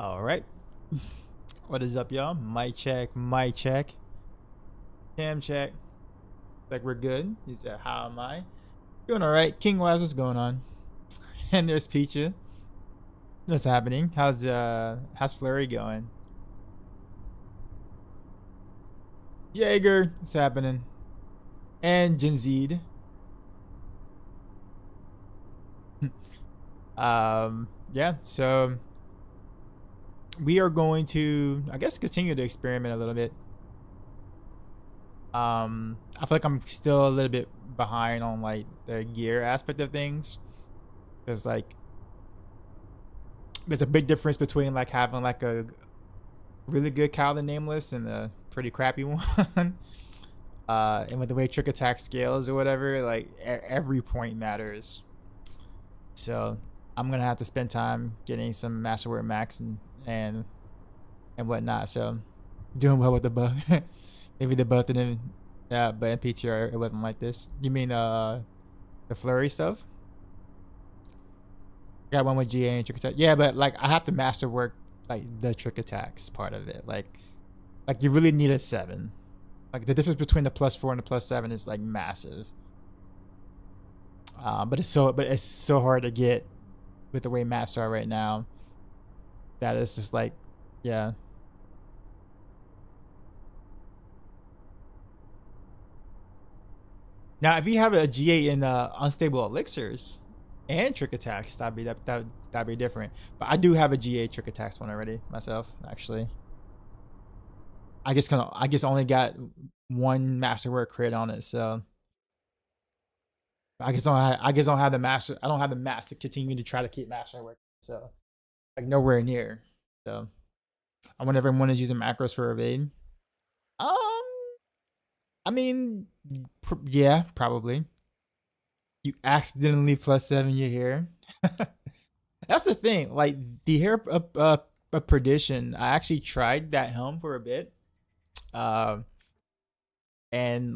All right. What is up, y'all? Mic check, mic check. Cam check. Like we're good. He said, how am I? Doing all right. King Wise, what's going on? And there's Peacha. What's happening? How's Flurry going? Jaeger, what's happening? And Jinzid. Yeah, so we are going to, I guess, continue to experiment a little bit. I feel like I'm still a little bit behind on like the gear aspect of things, because like there's a big difference between like having like a really good Cowlin Nameless and a pretty crappy one. And with the way trick attack scales or whatever, like every point matters. So I'm gonna have to spend time getting some Masterwork Max and whatnot. So doing well with the bug. Maybe the both of them, yeah. But in PTR it wasn't like this. You mean the Flurry stuff? Got one with GA and trick attack. Yeah, but like I have to masterwork like the trick attacks part of it. Like you really need a 7. Like the difference between the +4 and the +7 is like massive. But it's so hard to get with the way mats are right now. That is just like, yeah. Now, if you have a GA in unstable elixirs and trick attacks, that'd be different. But I do have a GA trick attacks one already myself, actually. I guess only got one masterwork crit on it, so I don't have the master. I don't have the mass to continue to try to keep masterwork. So like nowhere near. So I wonder if everyone is using macros for evade. I mean, yeah, probably. You accidentally +7 your hair. That's the thing. Like the hair of perdition. I actually tried that helm for a bit. And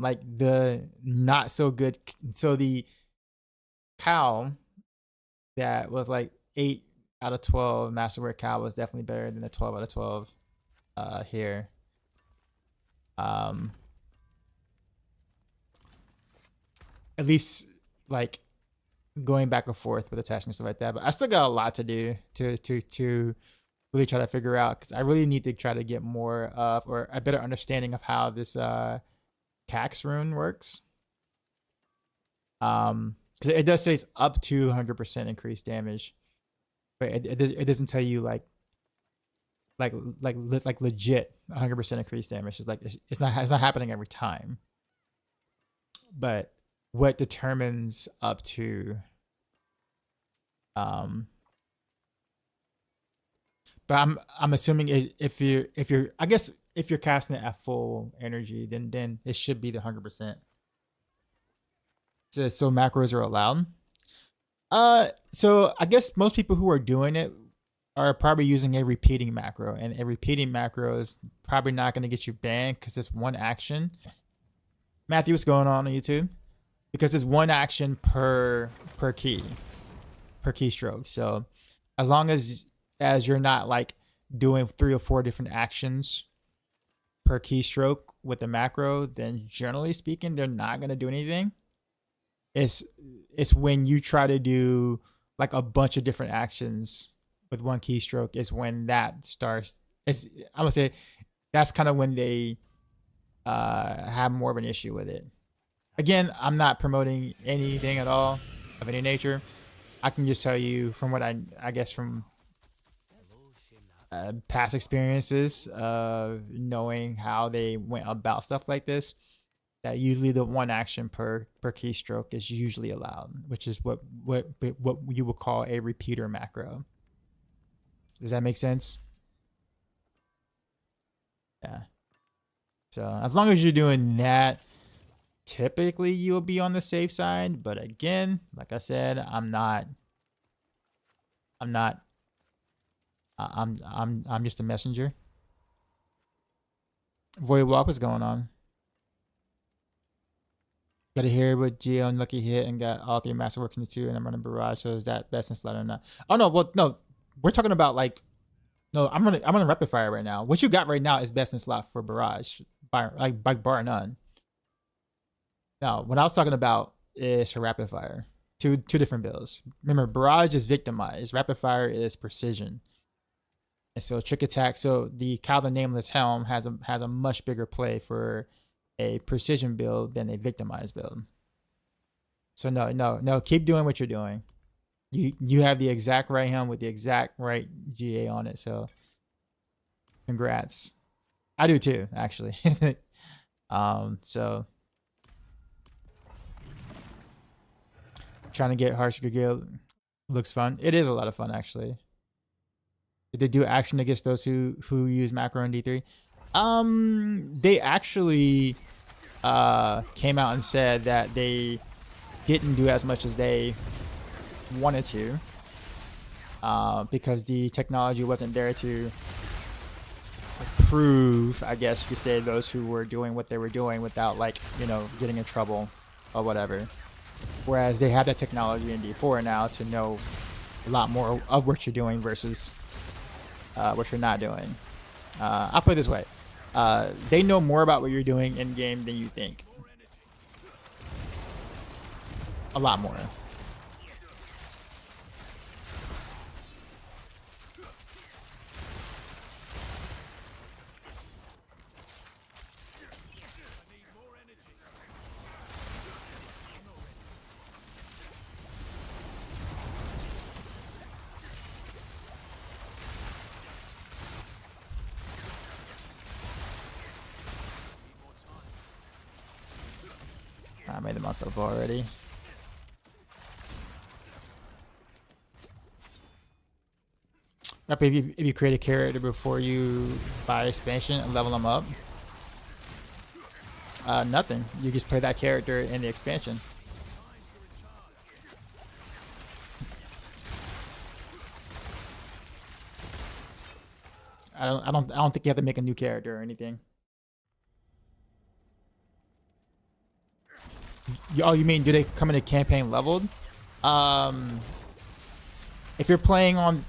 like the not so good. So the cow that was like 8 out of 12 masterwork cow was definitely better than the 12 out of 12 here. At least like going back and forth with attachment stuff like that. But I still got a lot to do to really try to figure out, because I really need to try to get more of or a better understanding of how this Cax rune works. Because it does say it's up to 100% increased damage, but it doesn't tell you like legit 100% increased damage. It's like it's not happening every time. But what determines up to but I'm assuming if you're I guess if you're casting it at full energy, then it should be the 100%. So macros are allowed. So I guess most people who are doing it are probably using a repeating macro, and a repeating macro is probably not going to get you banned because it's one action. Matthew, what's going on YouTube? Because it's one action per keystroke. So as long as you're not like doing 3 or 4 different actions per keystroke with the macro, then generally speaking, they're not going to do anything. It's when you try to do like a bunch of different actions with one keystroke is when that starts. I'm gonna say that's kind of when they have more of an issue with it. Again, I'm not promoting anything at all of any nature. I can just tell you from what I guess from past experiences of knowing how they went about stuff like this, that usually the one action per keystroke is usually allowed, which is what you would call a repeater macro. Does that make sense? Yeah. So as long as you're doing that, typically you'll be on the safe side. But again, like I said, I'm just a messenger. Void Walk, what's going on? Got to hear what Geo and Lucky hit and got all 3 masterworks in the 2, and I'm running Barrage. So is that best in slot or not? Oh no, well no, we're talking about like No, I'm gonna rapid fire right now. What you got right now is best in slot for Barrage, by bar none. Now, what I was talking about is for rapid fire. Two different builds. Remember, Barrage is victimized. Rapid fire is precision. And so trick attack. So the Kyle the Nameless Helm has a much bigger play for a precision build than a victimized build. So no. Keep doing what you're doing. You have the exact right helm with the exact right GA on it. So congrats. I do too, actually. So trying to get Heartseeker Guild looks fun. It is a lot of fun, actually. Did they do action against those who use Macro and D3? They actually came out and said that they didn't do as much as they wanted to because the technology wasn't there to prove, I guess you could say, those who were doing what they were doing without, like, you know, getting in trouble or whatever. Whereas they have that technology in D4 now to know a lot more of what you're doing versus what you're not doing. I'll put it this way. They know more about what you're doing in game than you think. A lot more. I made it myself already. If you create a character before you buy expansion and level them up, nothing. You just play that character in the expansion. I don't think you have to make a new character or anything. Oh, you mean do they come in a campaign leveled? If you're playing on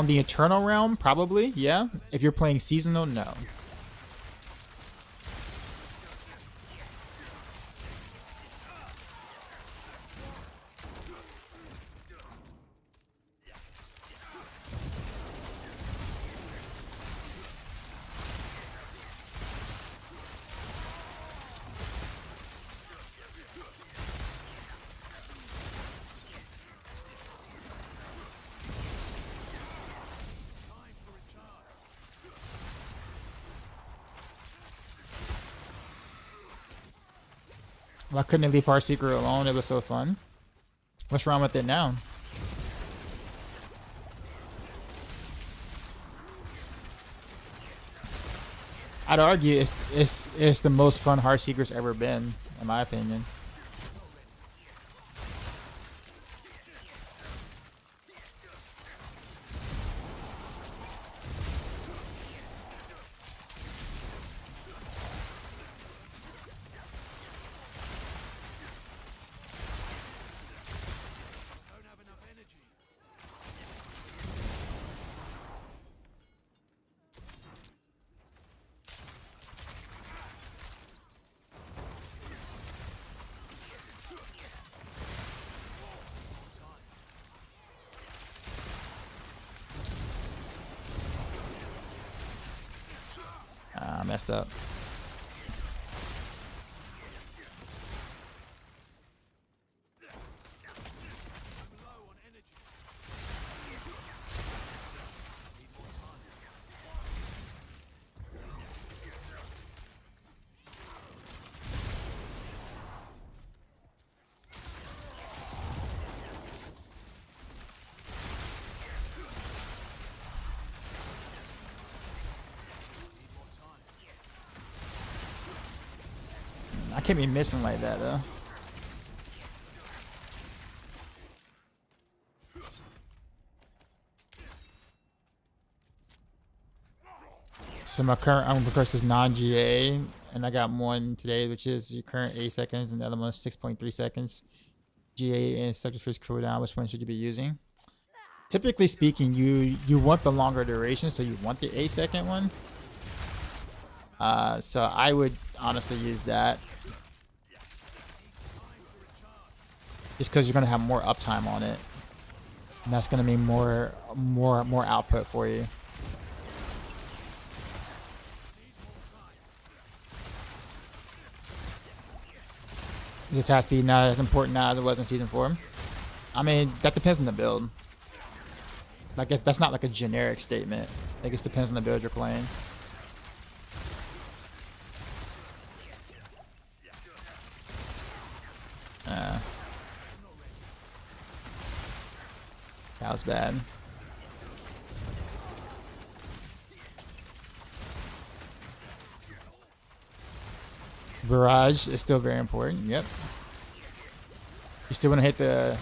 the Eternal Realm, probably, yeah. If you're playing seasonal, no. Why couldn't I leave Heartseeker alone? It was so fun. What's wrong with it now? I'd argue it's the most fun Heartseeker's ever been, in my opinion. Messed up. I can't be missing like that though. So my current of course is non-GA, and I got one today, which is your current 8 seconds, and the other one is 6.3 seconds. GA and subject first cooldown. Which one should you be using? typically speaking, you want the longer duration, so you want the 8-second one. So I would honestly use that, just because you're gonna have more uptime on it, and that's gonna mean more output for you. The attack speed not as important now as it was in season 4. I mean, that depends on the build. Like, that's not like a generic statement. Like, it depends on the build you're playing. That was bad. Barrage is still very important. Yep. You still want to hit the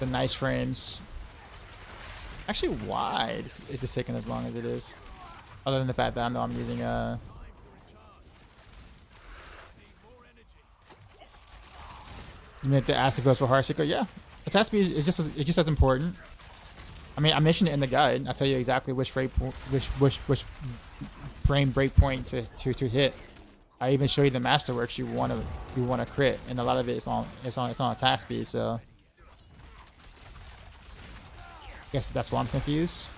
nice frames. Actually, why is this taking as long as it is? Other than the fact that I know I'm using You meant the acid goes for Heartseeker? Yeah. Attack speed is just as important. I mean, I mentioned it in the guide. I'll tell you exactly which frame breakpoint to hit. I even show you the masterworks you want to crit, and a lot of it is on attack speed. So, I guess that's why I'm confused.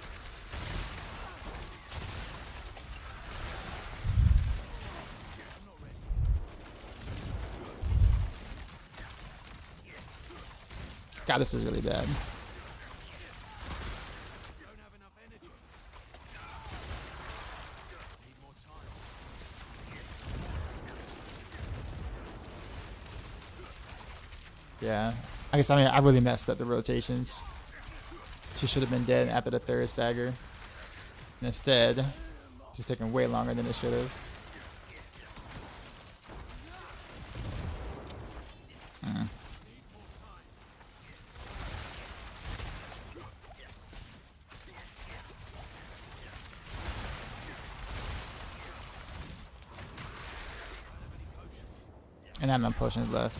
God, this is really bad. Yeah, I guess I really messed up the rotations. She should have been dead after the 3rd stagger. And instead, this is taking way longer than it should have. And I have no potions left.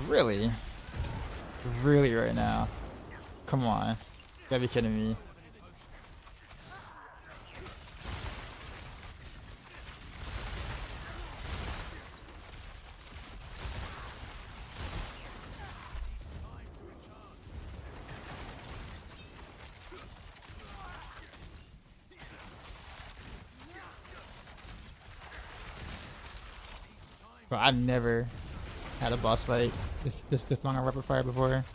Really? Really right now? Come on. You gotta be kidding me. Bro, I've never had a boss fight this long on rapid fire before.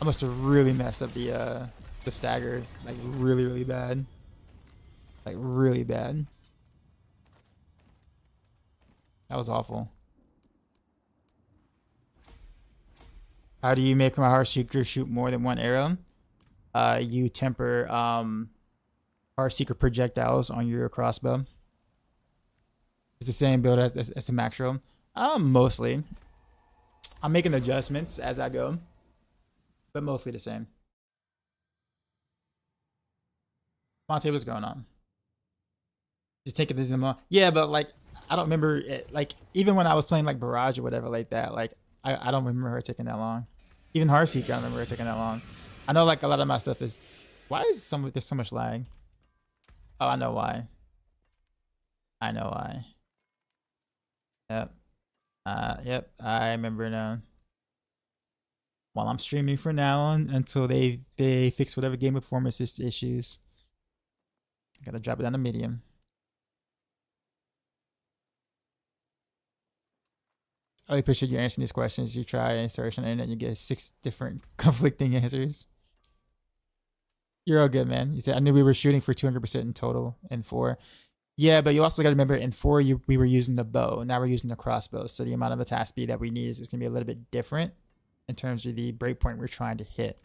I must have really messed up the stagger, like really bad, like really bad. That was awful. How do you make my Heartseeker shoot more than one arrow? You temper Heartseeker projectiles on your crossbow. It's the same build as a Maxroll. Mostly. I'm making adjustments as I go, but mostly the same. Monte, what's going on? Just taking this demo. Yeah, but like I don't remember it. Like even when I was playing like Barrage or whatever like that, like I don't remember her taking that long. Even Heartseeker, I don't remember her taking that long. I know like a lot of my stuff is. Why is there's so much lag? Oh, I know why. I know why. Yep. Yep. I remember now. While I'm streaming for now on until they fix whatever game performance issues. I gotta drop it down to medium. I really appreciate you answering these questions. You try and search on the internet, you get 6 different conflicting answers. You're all good, man. You said I knew we were shooting for 200% in total in 4. Yeah, but you also got to remember in 4 we were using the bow. Now we're using the crossbow. So the amount of attack speed that we need is going to be a little bit different in terms of the breakpoint we're trying to hit.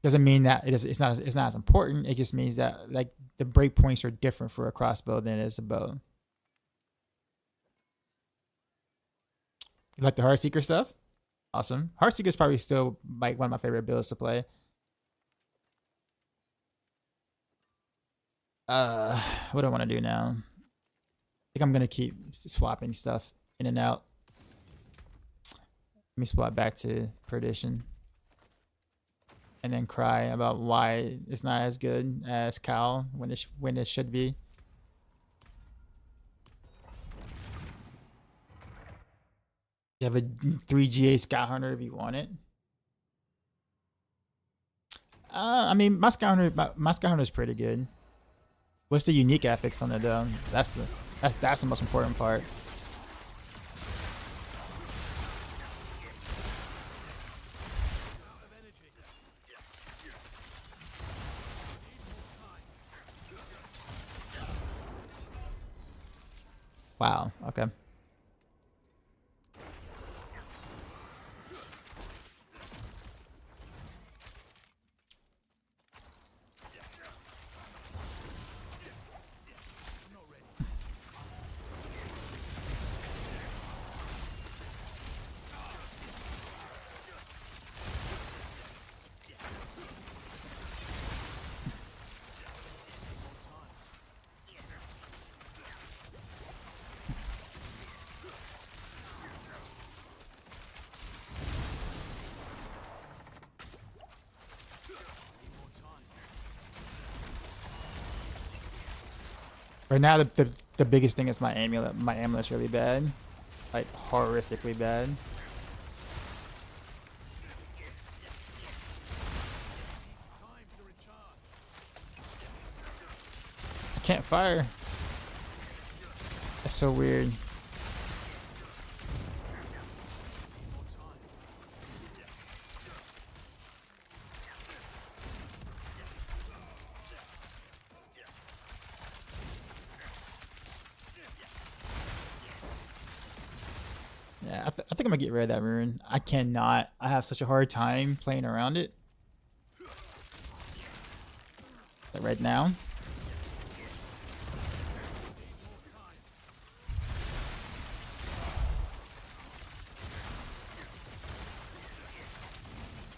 Doesn't mean that it's not as important. It just means that like the breakpoints are different for a crossbow than it is a bow. You like the Heartseeker stuff? Awesome. Heartseeker is probably still like one of my favorite builds to play. What do I want to do now? I think I'm gonna keep swapping stuff in and out. Let me swap back to Perdition. And then cry about why it's not as good as Cal when it should be. You have a 3GA Scout Hunter if you want it. I mean, my Scout Hunter is pretty good. What's the unique affix on it though? That's the most important part. Wow. Okay. Right now, the biggest thing is my amulet. My amulet's really bad, like horrifically bad. I can't fire. That's so weird. Yeah, I think I'm gonna get rid of that rune. I cannot. I have such a hard time playing around it. Like right now.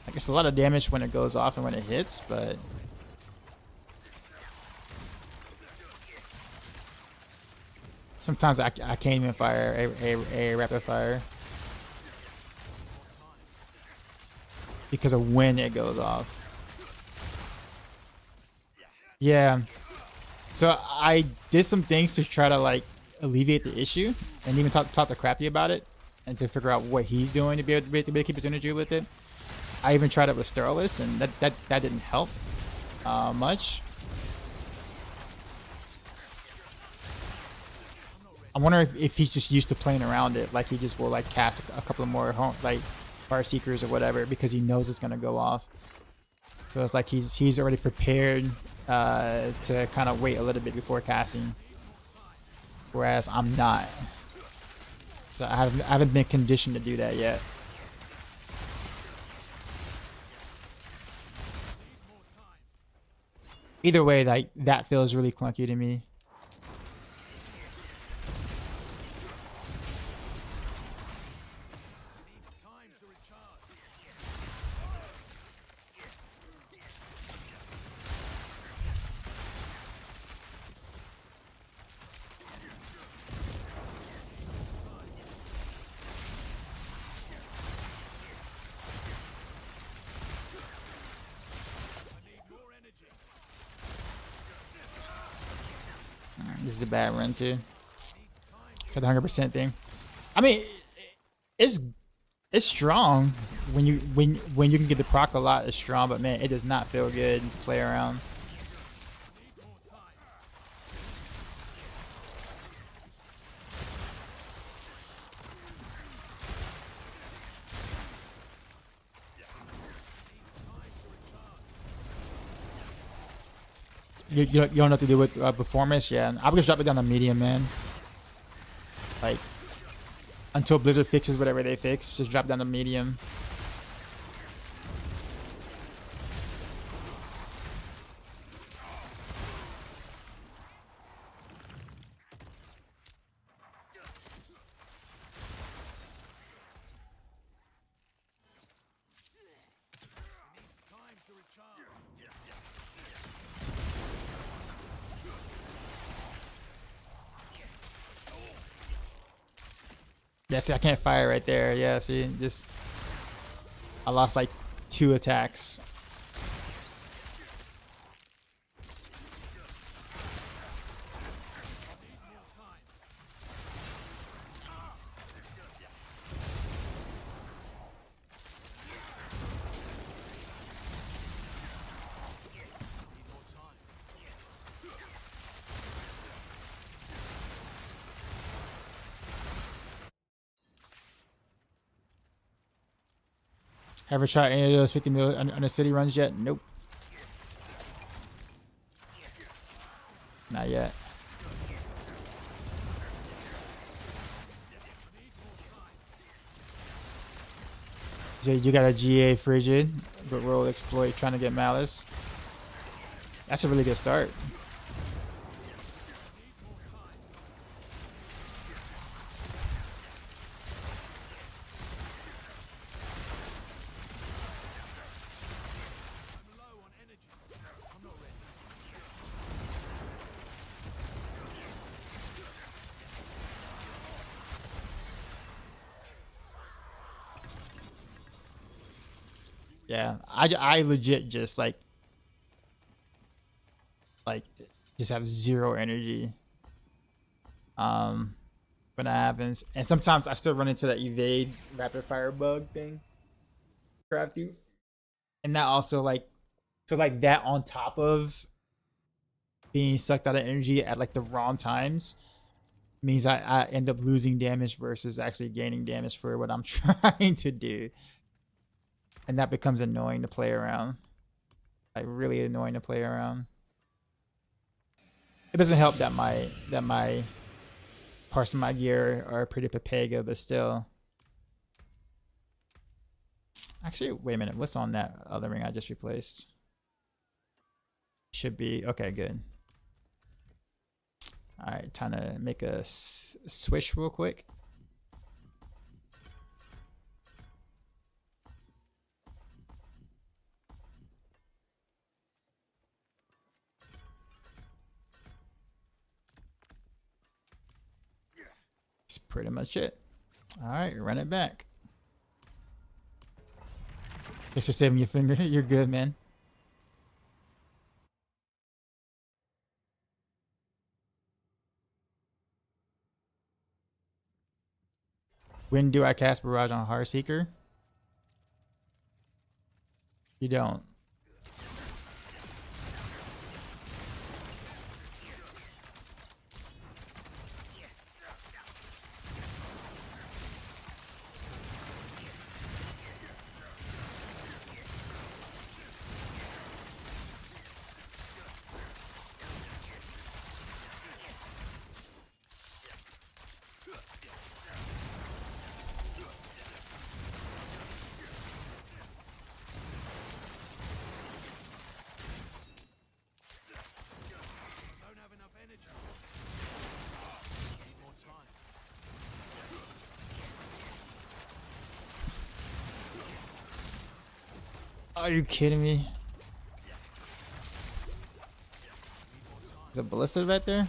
Like it's a lot of damage when it goes off and when it hits, but sometimes I can't even fire a rapid fire because of when it goes off. Yeah. So I did some things to try to like alleviate the issue and even talk to Crafty about it and to figure out what he's doing to be able to keep his energy with it. I even tried it with Sterless and that didn't help much. I wonder if he's just used to playing around it, like he just will like cast a couple more like Heartseekers or whatever because he knows it's gonna go off. So it's like he's already prepared to kind of wait a little bit before casting, whereas I'm not. So I haven't been conditioned to do that yet. Either way, like that feels really clunky to me. This is a bad run too. For the 100% thing. I mean, it's strong when you can get the proc a lot. It's strong, but man, it does not feel good to play around. You don't know what to do with performance, yeah. I would just drop it down to medium, man. Like until Blizzard fixes whatever they fix, just drop down to medium. Yeah, see, I can't fire right there. Yeah, see, just I lost like 2 attacks. Ever tried any of those 50 mil under city runs yet? Nope. Not yet. So you got a GA Frigid, but roll exploit trying to get Malice. That's a really good start. Yeah, I legit just like just have 0 energy when that happens, and sometimes I still run into that evade rapid fire bug thing, crafty, and that also like that on top of being sucked out of energy at like the wrong times means I end up losing damage versus actually gaining damage for what I'm trying to do. And that becomes annoying to play around. Like really annoying to play around. It doesn't help that my parts of my gear are pretty Papega, but still. Actually, wait a minute. What's on that other ring I just replaced? Should be okay. Good. All right, time to make a switch real quick. That's pretty much it. All right, run it back. Thanks for saving your finger. You're good, man. When do I cast Barrage on Heartseeker? You don't. Are you kidding me? Is a ballista right there?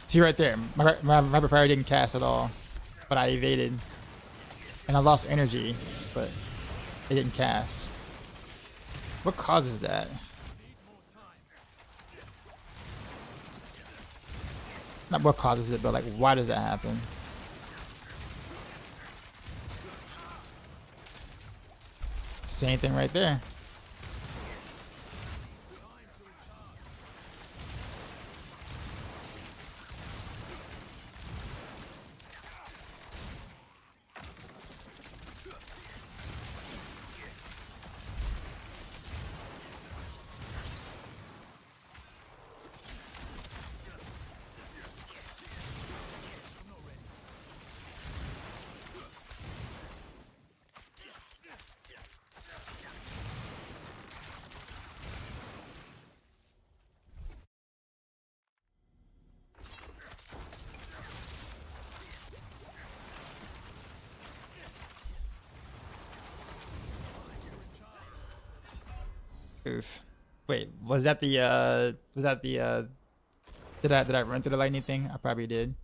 See right there, my rapid fire didn't cast at all, but I evaded, and I lost energy, but it didn't cast. What causes that? Not what causes it, but like why does that happen? Same thing right there. Oof. Wait, was that the did I run through the lightning thing? I probably did.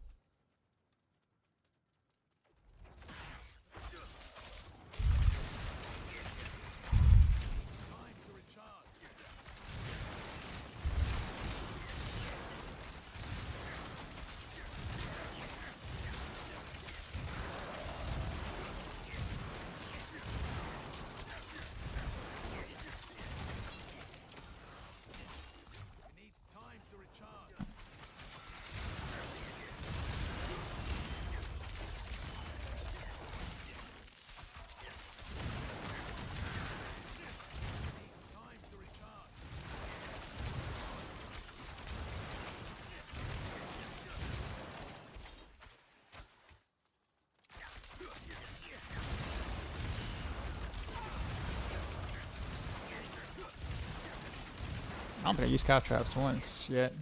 I don't think I used cow traps once yet.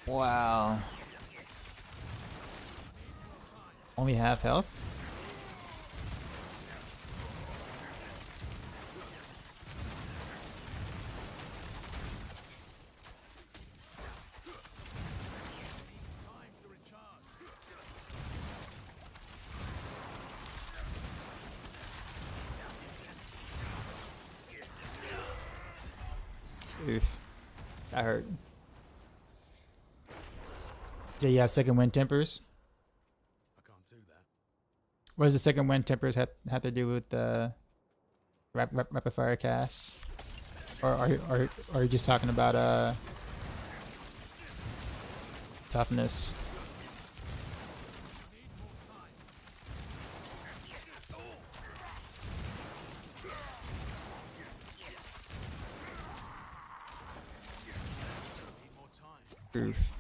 Wow. Only half health? Oof. That hurt. So you have second wind tempers? I can't do that. What does the second wind tempers have to do with the rapid fire casts? Or are you just talking about toughness? Oof.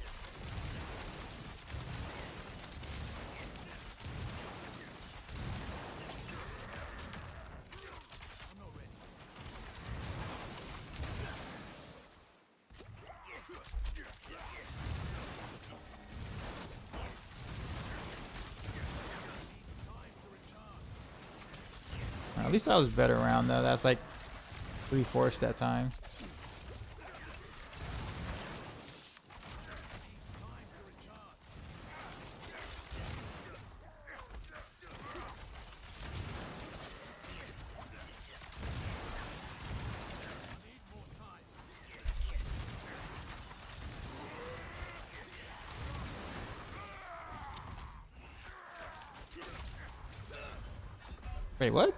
At least I was better around though. That's like 3/4 that time. Wait, what?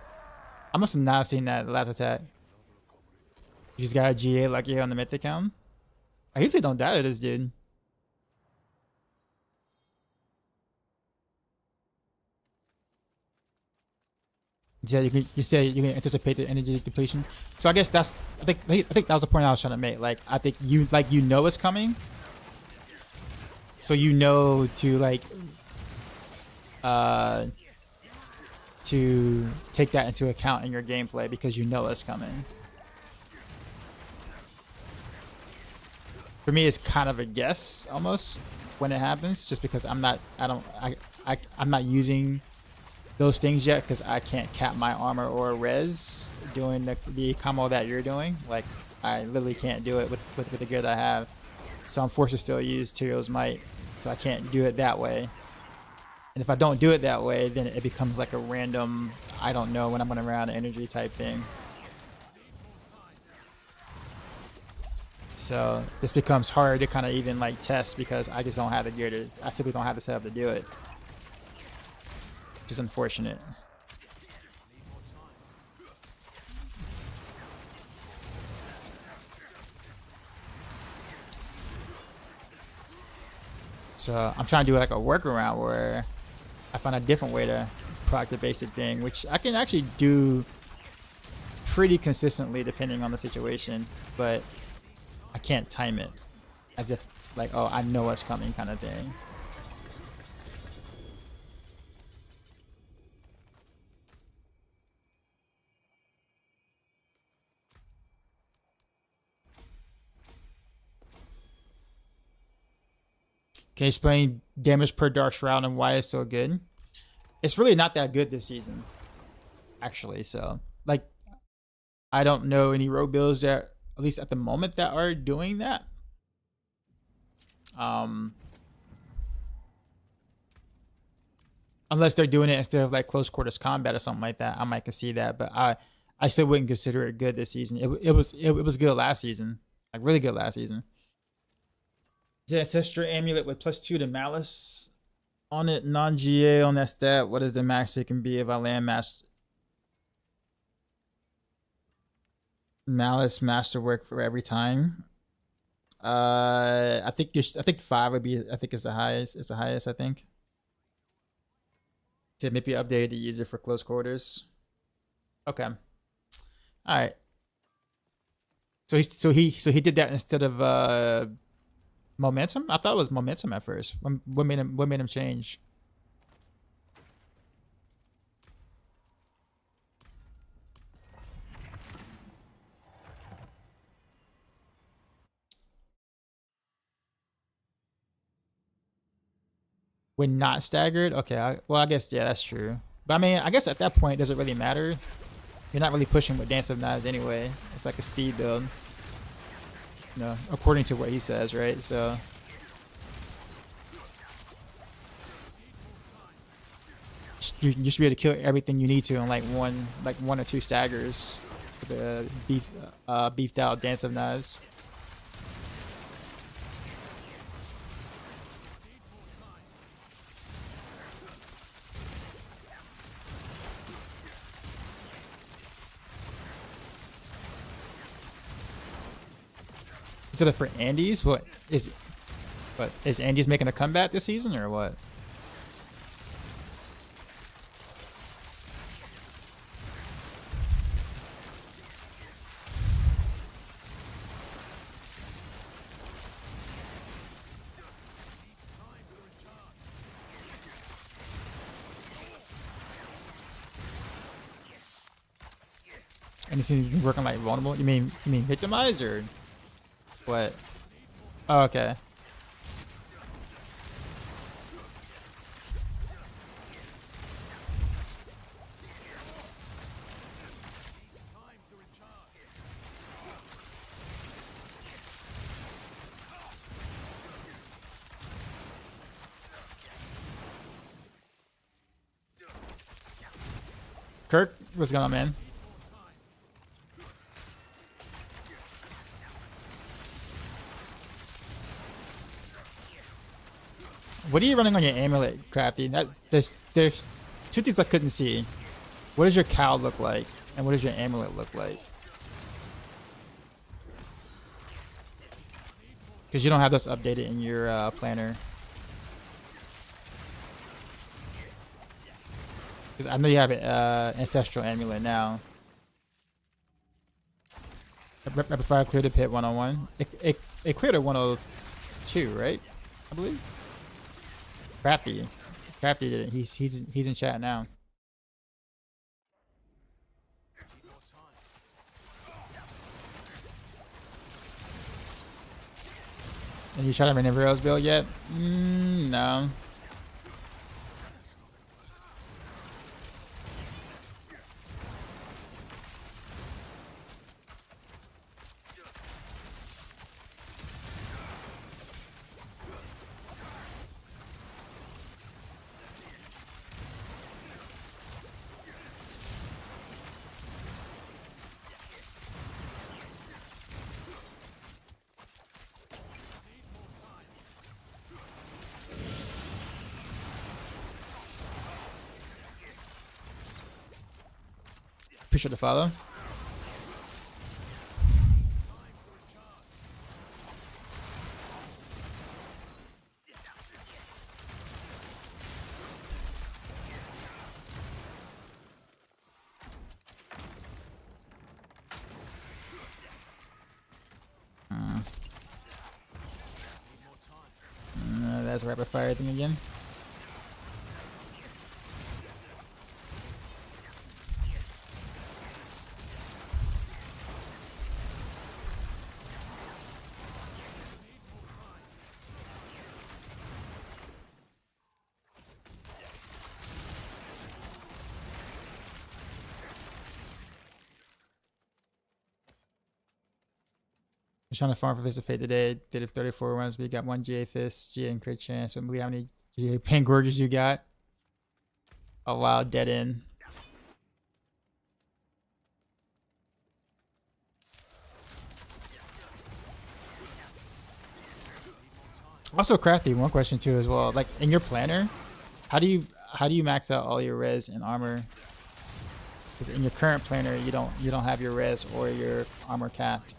I must have not seen that last attack. You just got a GA like you on the mythic count? I usually don't die to this dude. Yeah, you say you can anticipate the energy depletion. So I guess that's I think that was the point I was trying to make. Like I think you know it's coming. So you know to like to take that into account in your gameplay because you know it's coming. For me, it's kind of a guess almost when it happens, just because I'm not using those things yet because I can't cap my armor or res doing the combo that you're doing. Like, I literally can't do it with the gear that I have. So I'm forced to still use Tyrio's Might. So I can't do it that way. And if I don't do it that way, then it becomes like a random, I don't know when I'm going to run out of energy type thing. So this becomes hard to kind of even like test because I just don't have the gear to, I simply don't have the setup to do it. Which is unfortunate. So I'm trying to do like a workaround where I find a different way to proc the basic thing, which I can actually do pretty consistently depending on the situation, but I can't time it as if like, oh, I know what's coming kind of thing. Can you explain damage per Dark Shroud and why it's so good? It's really not that good this season, actually. So, like, I don't know any rogue builds that, at least at the moment, that are doing that. Unless they're doing it instead of like close quarters combat or something like that, I might can see that. But I still wouldn't consider it good this season. It was good last season, like really good last season. The Ancestral Amulet with +2 to Malice on it, non-GA on that stat. What is the max it can be if I land Malice Masterwork for every time? I think 5 would be. I think it's the highest. It's the highest. I think. To maybe update the user for close quarters. Okay. All right. So he did that instead of momentum. I thought it was momentum at first. What made him change? When not staggered? Okay, well, I guess, yeah, that's true. But I mean, I guess at that point, does it really matter? You're not really pushing with Dance of Knives anyway. It's like a speed build. You know, according to what he says, right? So. You should be able to kill everything you need to in like one or two staggers with the beefed out Dance of Knives. Is it for Andy's? What is Andy's making a comeback this season or what? And is he working like vulnerable? You mean victimize or what? Oh, okay. Kirk, what's going on, man? What are you running on your amulet, Crafty? There's two things I couldn't see. What does your cowl look like, and what does your amulet look like? Because you don't have those updated in your planner. Because I know you have an ancestral amulet now. Right before I cleared the pit 101, it cleared at 102, right? I believe. Crafty did it. He's in chat now. And you tried to run a Rails build yet? No. Appreciate the follow. That's a rapid fire thing again. I'm trying to farm for Fist of Fate today. Did it 34 runs, but you got 1 GA Fist, GA and crit chance. I believe how many GA Pain Gorges you got. Oh wow, dead end. Also crafty, one question too as well. Like in your planner, how do you max out all your res and armor? Because in your current planner you don't have your res or your armor capped.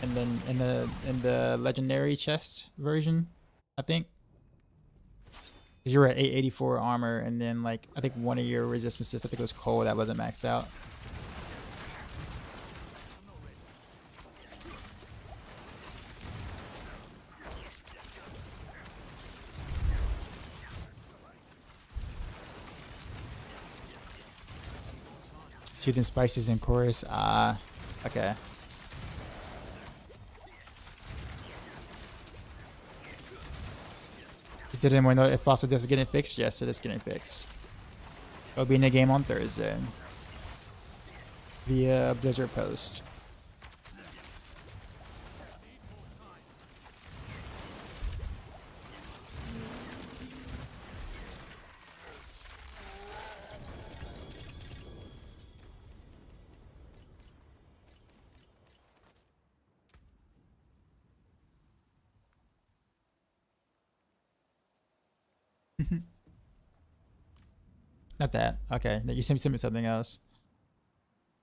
And then in the legendary chest version, I think, because you're at 884 armor, and then like I think one of your resistances, I think it was cold, that wasn't maxed out. Soothing spices in chorus. Okay. Did anyone know if Fossil Disc is getting fixed? Yes, it is getting fixed. It'll be in the game on Thursday via Blizzard post. Not that. Okay, you sent me something else.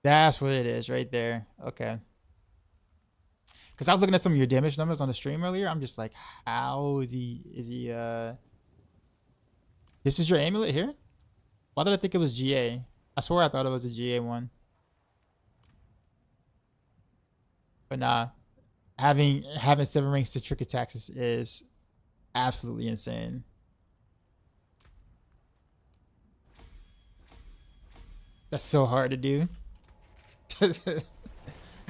That's what it is right there. Okay. Because I was looking at some of your damage numbers on the stream earlier. I'm just like, how is he This is your amulet here? Why did I think it was GA? I swear I thought it was a GA one. But nah. Having 7 ranks to trick attacks is absolutely insane. That's so hard to do.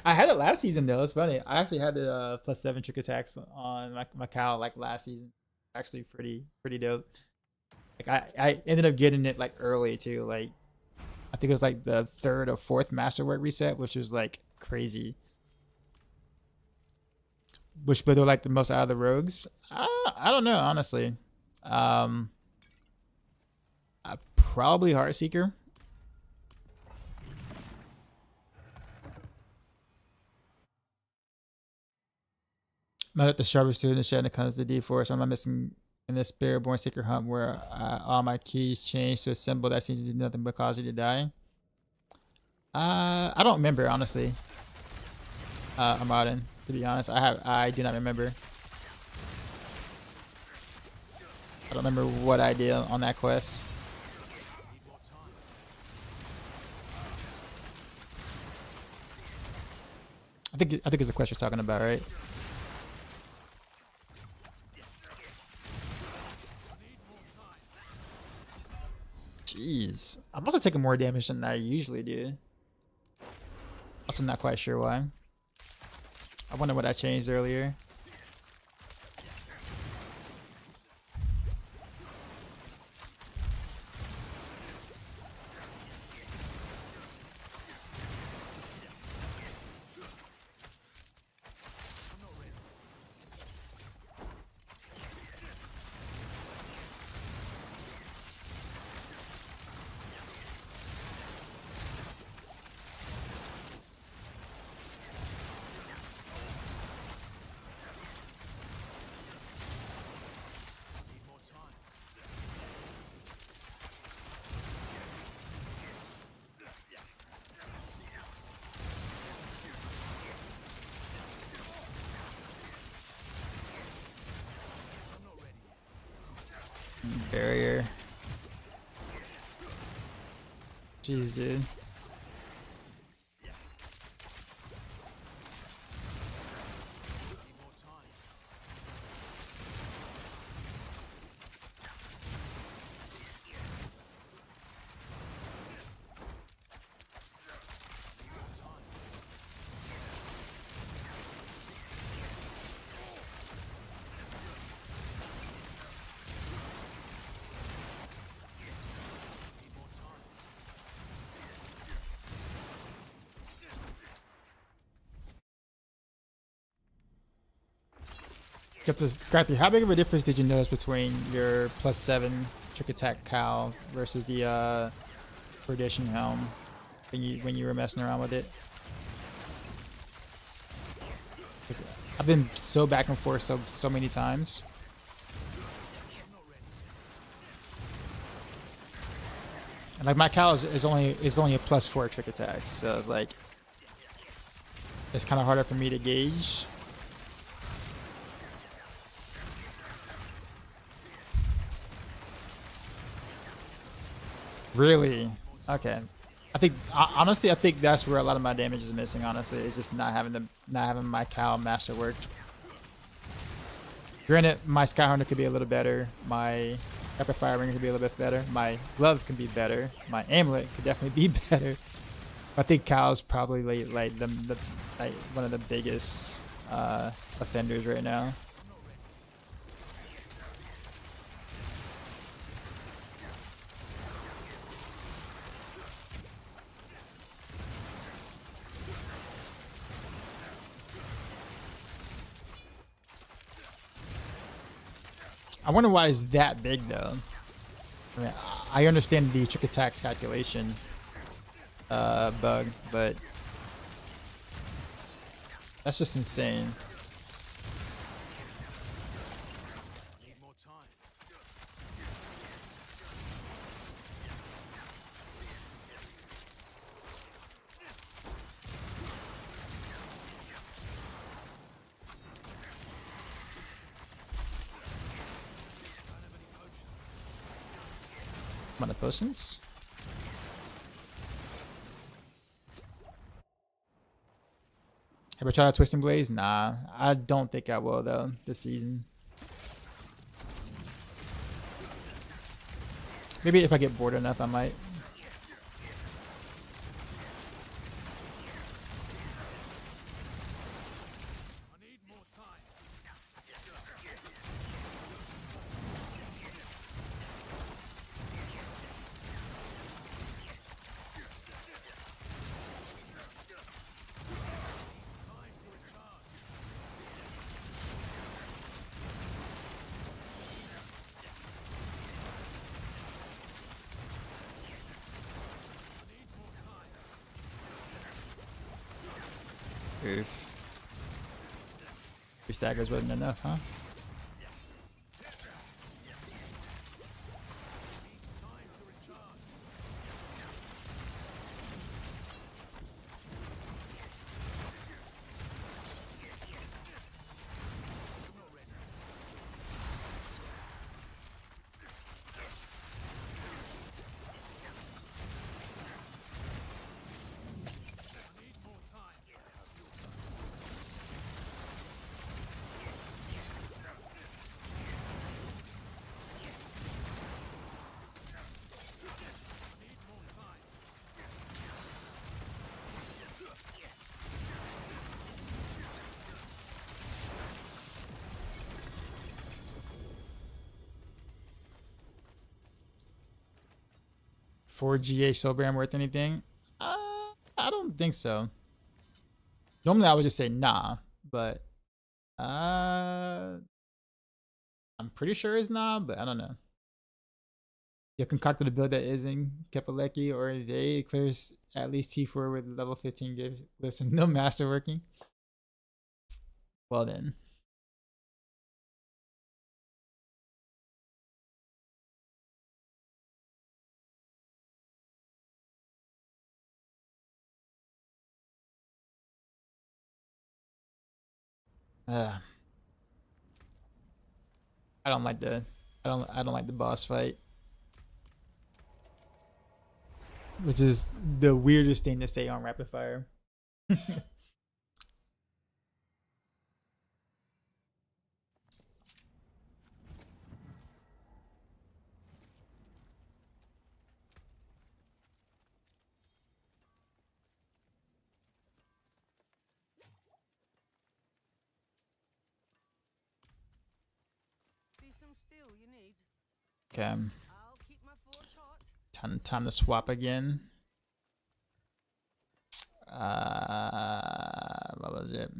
I had it last season though. It's funny. I actually had the +7 trick attacks on my cow like last season. Actually, pretty dope. Like I ended up getting it like early too. Like I think it was like the 3rd or 4th masterwork reset, which was like crazy. Which builder like the most out of the rogues? I don't know honestly. Probably Heartseeker. Not at the sharpest tool in the shed when it comes to D4, so I'm not missing in this Spiritborn Seeker hunt where all my keys change to a symbol that seems to do nothing but cause you to die. I don't remember honestly. Amadin, to be honest, I do not remember. I don't remember what I did on that quest. I think it's the quest you're talking about, right? Jeez, I'm also taking more damage than I usually do. Also not quite sure why. I wonder what I changed earlier. Barrier. Jeez, dude. Kathy, how big of a difference did you notice between your +7 trick attack cow versus the perdition helm when you were messing around with it? 'Cause I've been so back and forth so many times. And like my cow is only a +4 trick attack, so it's like it's kind of harder for me to gauge. Really? Okay. I think honestly, I think that's where a lot of my damage is missing. Honestly, is just not having my cow master worked. Granted, my Skyhunter could be a little better. My Rapid Fire Ringer could be a little bit better. My glove could be better. My amulet could definitely be better. I think cow's probably like one of the biggest offenders right now. I wonder why it's that big though. I mean, I understand the trick attacks calculation bug, but that's just insane. Mana potions. Have I tried Twisting Blaze? Nah, I don't think I will though this season. Maybe if I get bored enough, I might. Oof. 3 staggers wasn't enough, huh? For GA Soulbrand worth anything? I don't think so. Normally I would just say nah, but I'm pretty sure it's nah, but I don't know. You concocted a build that isn't Kepaleki or they clears at least T4 with level 15 gives listen no master working. Well then. I don't like the I don't like the boss fight. Which is the weirdest thing to say on rapid fire. Okay. Time to swap again. What was it?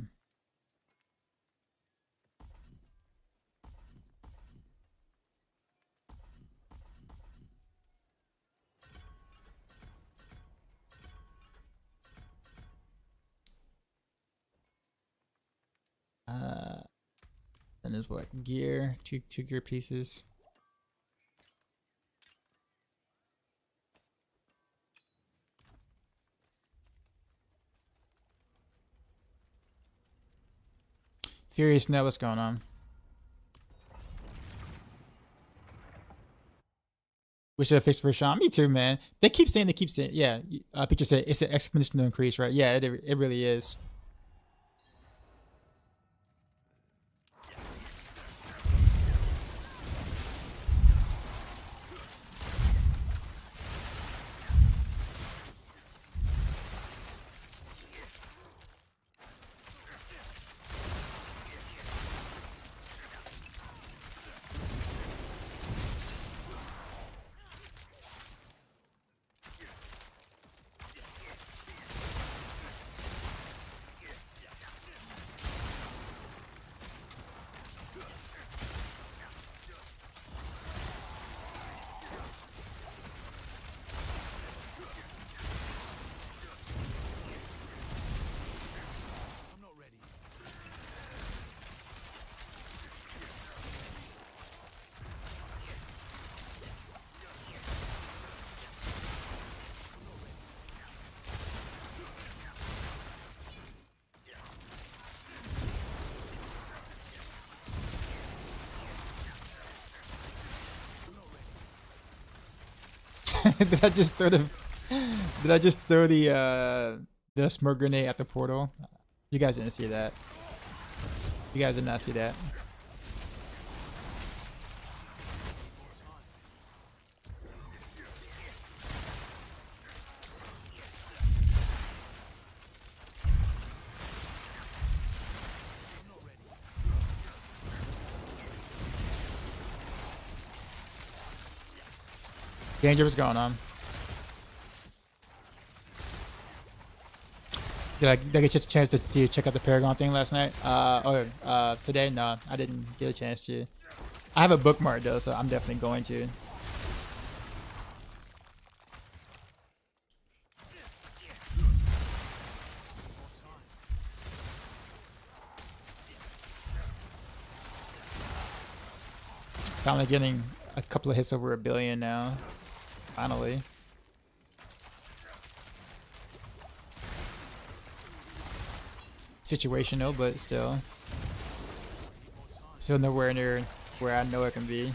And there's what, gear, two gear pieces. Furious to know what's going on. We should have fixed for Sean. Me too, man. They keep saying, yeah. Picture said it's an exponential increase, right? Yeah, it really is. Did I just throw the smoke grenade at the portal? You guys didn't see that. You guys did not see that. Danger, what's going on? Did I get you a chance to check out the Paragon thing last night? Today? No, I didn't get a chance to. I have a bookmark though, so I'm definitely going to. Finally getting a couple of hits over 1 billion now. Finally. Situational, but still nowhere near where I know it can be.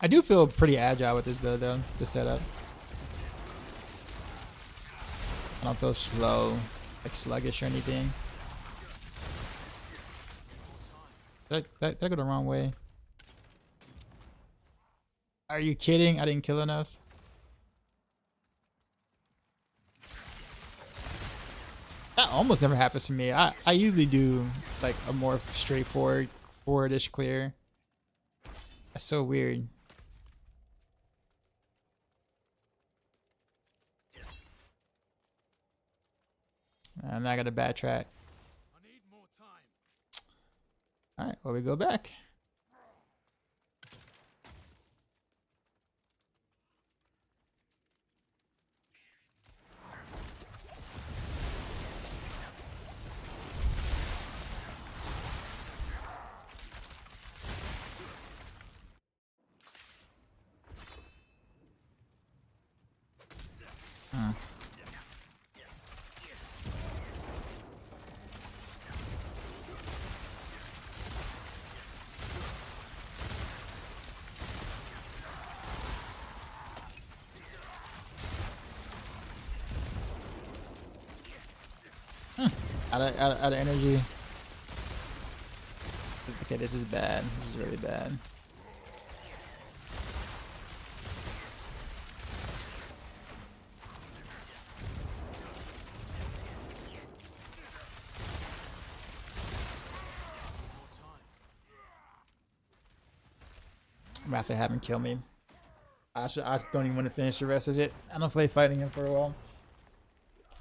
I do feel pretty agile with this build though, the setup. I don't feel slow, like sluggish or anything. Did I go the wrong way? Are you kidding? I didn't kill enough? That almost never happens to me. I usually do like a more straightforward, forward-ish clear. That's so weird. I'm not gonna backtrack. All right, well, we go back. Out of energy. Okay, this is bad. This is really bad. I'm gonna have to have him kill me. I just don't even want to finish the rest of it. I don't play fighting him for a while.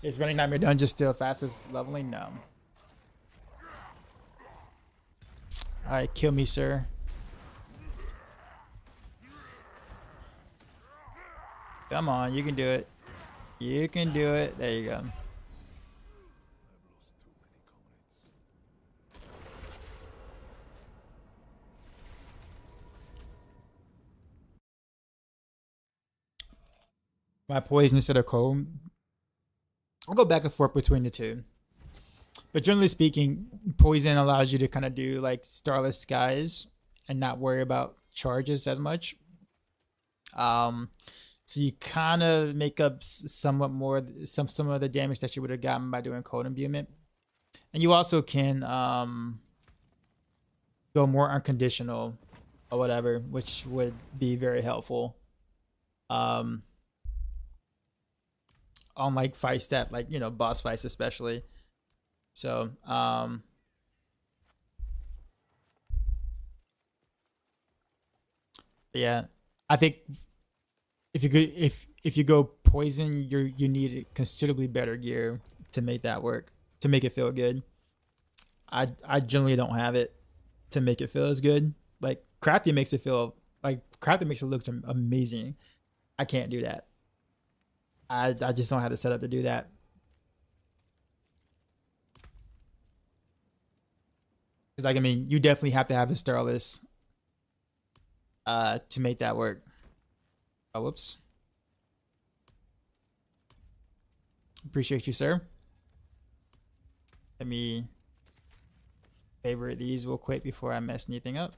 Is running Nightmare Dungeon still fastest leveling? No. Alright, kill me, sir. Come on, you can do it. You can do it. There you go. My poison instead of cold. I'll go back and forth between the two. But generally speaking, poison allows you to kind of do like Starless Skies and not worry about charges as much. So you kind of make up somewhat more some of the damage that you would have gotten by doing cold imbuement. And you also can go more unconditional or whatever, which would be very helpful. On like fights that, like, you know, boss fights especially. So yeah, I think if you go poison, you need considerably better gear to make that work, to make it feel good. I generally don't have it to make it feel as good. Like Crafty makes it feel like Crafty makes it look amazing. I can't do that. I just don't have the setup to do that. Like, I mean, you definitely have to have a Starless to make that work. Oh, whoops. Appreciate you, sir. Let me favorite these real quick before I mess anything up.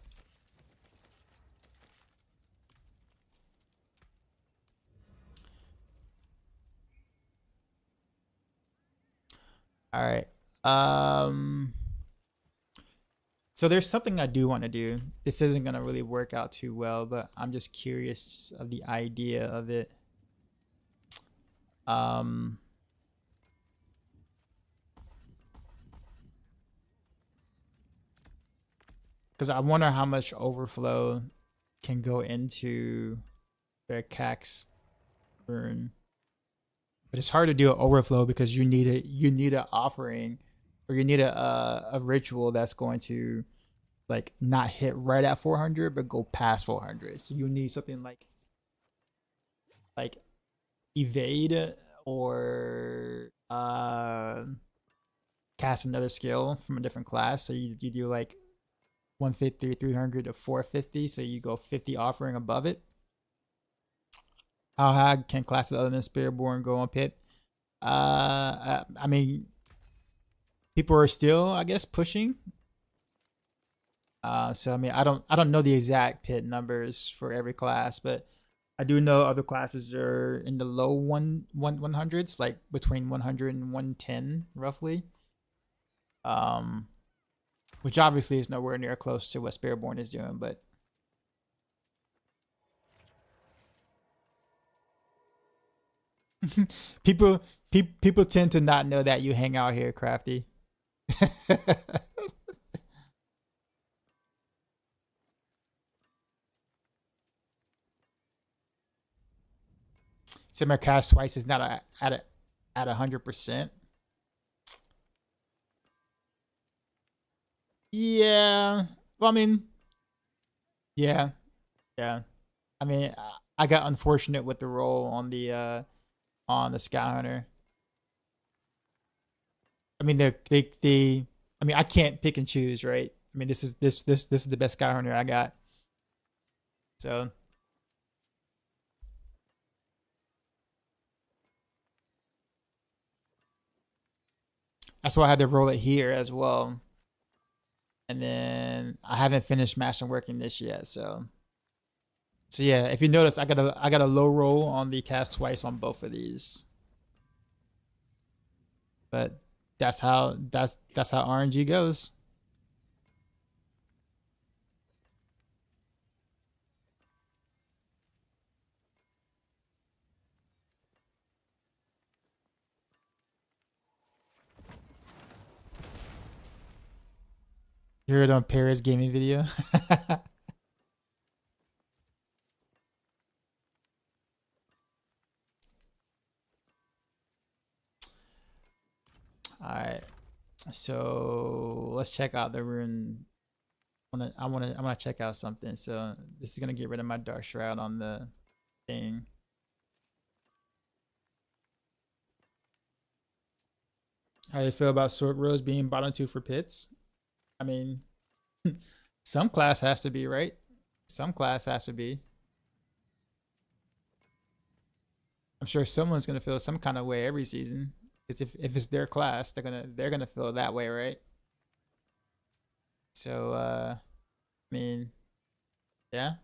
All right. So there's something I do want to do. This isn't going to really work out too well, but I'm just curious of the idea of it. Because I wonder how much overflow can go into the Cax rune. But it's hard to do an overflow because you need an offering, or you need a ritual that's going to like not hit right at 400 but go past 400. So you need something like evade or cast another skill from a different class. So you do like 150, 300 to 450. So you go 50 offering above it. How high can classes other than Spiritborn go on pit? I mean, people are still, I guess, pushing. So I mean, I don't know the exact pit numbers for every class, but I do know other classes are in the low 100s, like between 100 and 110 roughly. Which obviously is nowhere near close to what Spiritborn is doing, but people tend to not know that you hang out here, Crafty. Simmer cast twice is not at 100%. Yeah. Well, I mean, yeah, yeah. I mean, I got unfortunate with the roll on the Sky Hunter. I mean, they. I mean, I can't pick and choose, right? I mean, this is the best Sky Hunter I got. So that's why I had to roll it here as well. And then I haven't finished Master Working this yet, so yeah. If you notice, I got a low roll on the cast twice on both of these, but that's how RNG goes. You heard on Paris gaming video. All right, so let's check out the rune. I wanna check out something. So this is gonna get rid of my Dark Shroud on the thing. How do you feel about Sword Rose being bottom two for pits? I mean, some class has to be, right? Some class has to be. I'm sure someone's gonna feel some kind of way every season. Because if it's their class, they're gonna feel that way, right? So I mean, yeah.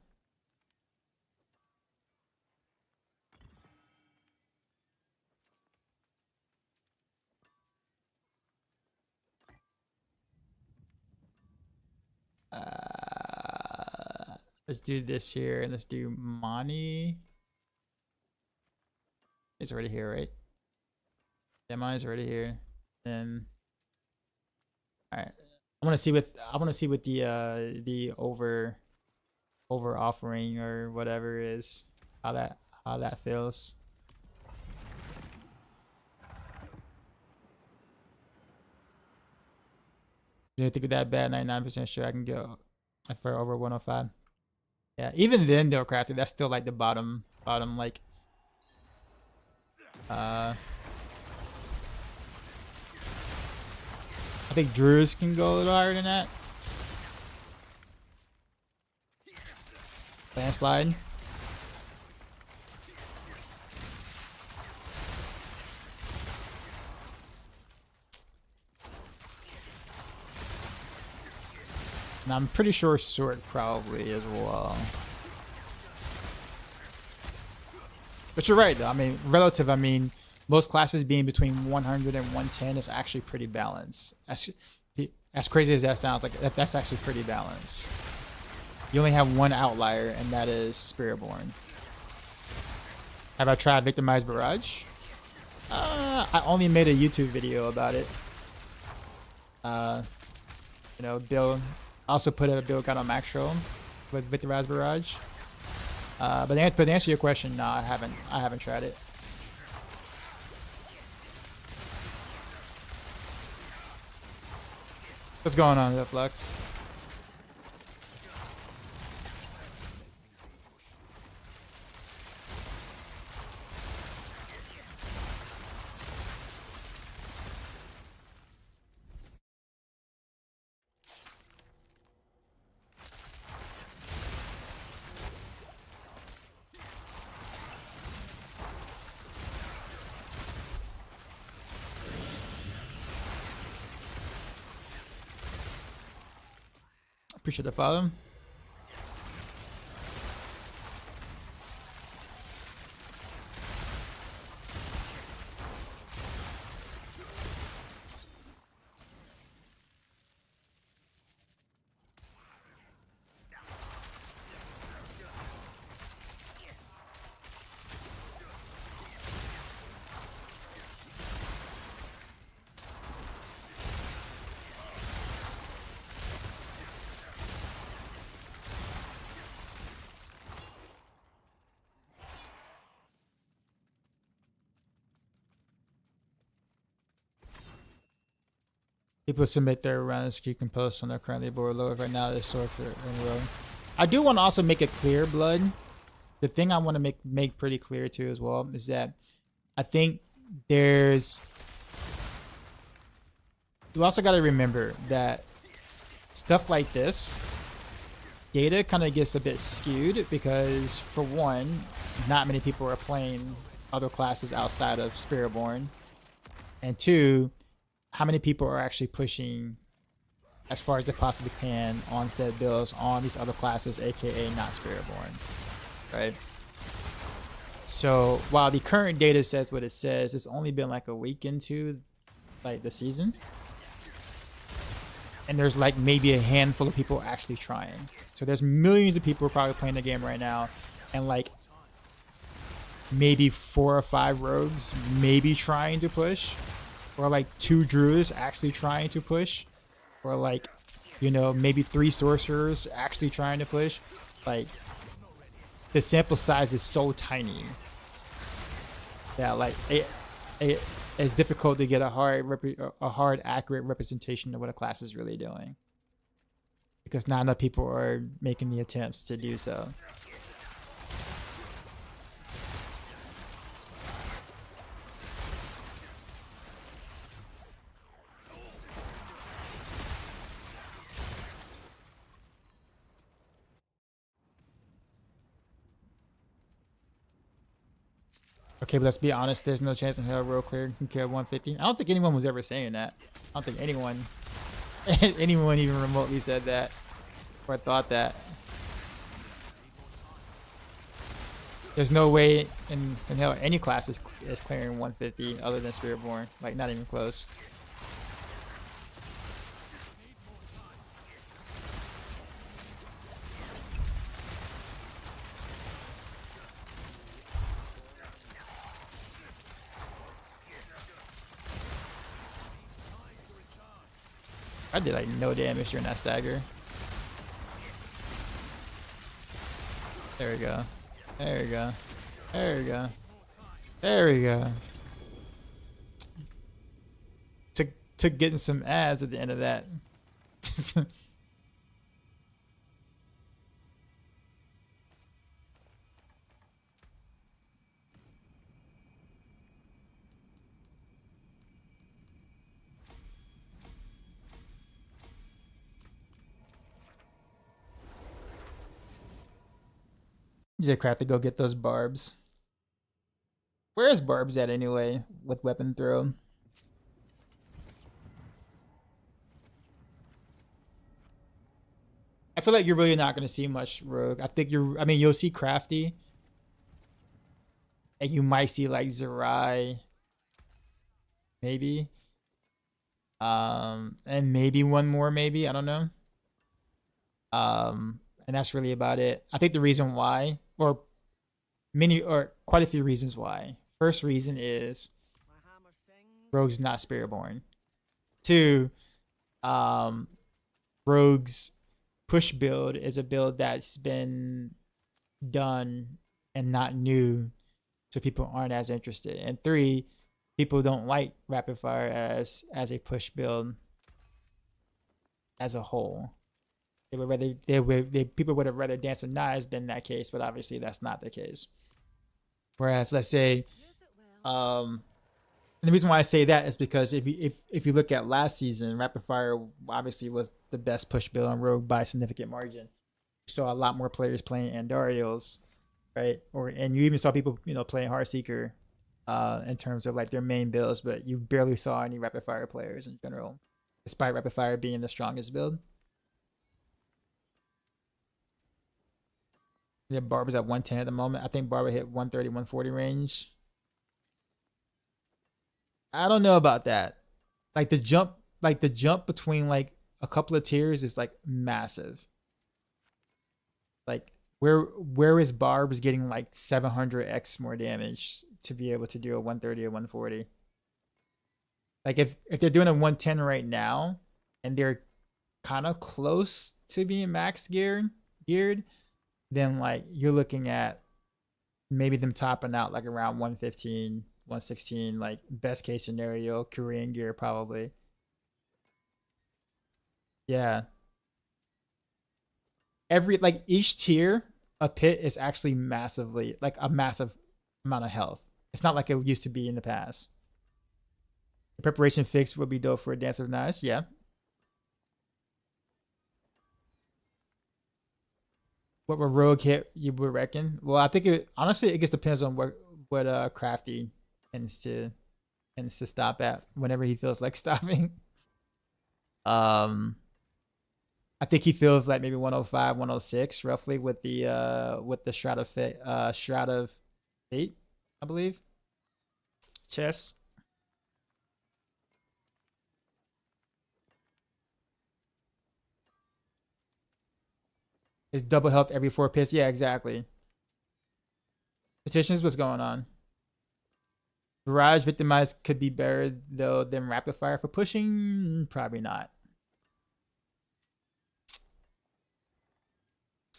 Let's do this here and let's do Mani. It's already here, right? Yeah, Mani's already here. And all right, I want to see what the over offering or whatever is, how that feels. Do you think of that bad? 99% sure I can go for over 105. Yeah, even then though, Crafty, that's still like the bottom like I think Druids can go a little higher than that. Landslide. And I'm pretty sure Sword probably as well. But you're right though. I mean, relative, I mean, most classes being between 100 and 110 is actually pretty balanced. As crazy as that sounds, like that's actually pretty balanced. You only have one outlier, and that is Spiritborn. Have I tried Victimized Barrage? I only made a YouTube video about it. Bill. I also put a build guide on Maxroll with Victimized Barrage. But to answer your question, no, I haven't tried it. What's going on there, Flux? Appreciate the follow. People submit their runs. You can post on their currently board load. Right now, there's Sorcerer in row. I do want to also make it clear, Blood. The thing I want to make pretty clear too as well is that I think there's. You also got to remember that stuff like this, data kind of gets a bit skewed because, for one, not many people are playing other classes outside of Spiritborn, and two, how many people are actually pushing as far as they possibly can on said builds on these other classes, aka not Spiritborn, right? So while the current data says what it says, it's only been like a week into like the season, and there's like maybe a handful of people actually trying. So there's millions of people probably playing the game right now, and like maybe 4 or 5 rogues maybe trying to push, or like 2 druids actually trying to push, or like, you know, maybe 3 sorcerers actually trying to push. Like, the sample size is so tiny that like it's difficult to get a hard accurate representation of what a class is really doing, because not enough people are making the attempts to do so. Okay, but let's be honest, there's no chance in hell Royal Clear can kill 150. I don't think anyone was ever saying that. I don't think anyone anyone even remotely said that or thought that. There's no way in hell any class is clearing 150 other than Spiritborn. Like, not even close. I did like no damage during that stagger. There we go. There we go. There we go. There we go. Took getting some ads at the end of that. Just have to go get those barbs. Where's barbs at anyway with weapon throw? I feel like you're really not gonna see much rogue. I mean, you'll see crafty, and you might see like Zerai, maybe, and maybe one more, maybe, I don't know. And that's really about it. I think the reason why, or quite a few reasons why. First reason is Rogue's not Spiritborn. 2, Rogue's push build is a build that's been done and not new, so people aren't as interested. And 3, people don't like rapid fire as a push build as a whole. People would have rather Dance of Knives been that case, but obviously that's not the case. Whereas, let's say, and the reason why I say that is because if you look at last season, rapid fire obviously was the best push build on Rogue by a significant margin. You saw a lot more players playing Andariels, right? And you even saw people, you know, playing Heartseeker, in terms of like their main builds, but you barely saw any rapid fire players in general, despite rapid fire being the strongest build. Yeah, Barber's at 110 at the moment. I think Barber hit 130, 140 range. I don't know about that. Like the jump between like a couple of tiers is like massive. Like where is Barb's getting like 700x more damage to be able to do a 130 or 140? Like if they're doing a 110 right now and they're kind of close to being max geared, then like you're looking at maybe them topping out like around 115, 116, like best case scenario, Korean gear probably. Yeah. Like each tier of pit is actually massively like a massive amount of health. It's not like it used to be in the past. The preparation fix would be dope for a Dance of Knives. Yeah. What would Rogue hit? You would reckon? Well, I think it honestly it just depends on what Crafty tends to stop at whenever he feels like stopping. Um, I think he feels like maybe 105, 106 roughly with the Shroud of Fate, I believe. Chess. Is double health every 4 pits. Yeah, exactly. Petitions, what's going on? Barrage victimized could be better though than rapid fire for pushing. Probably not.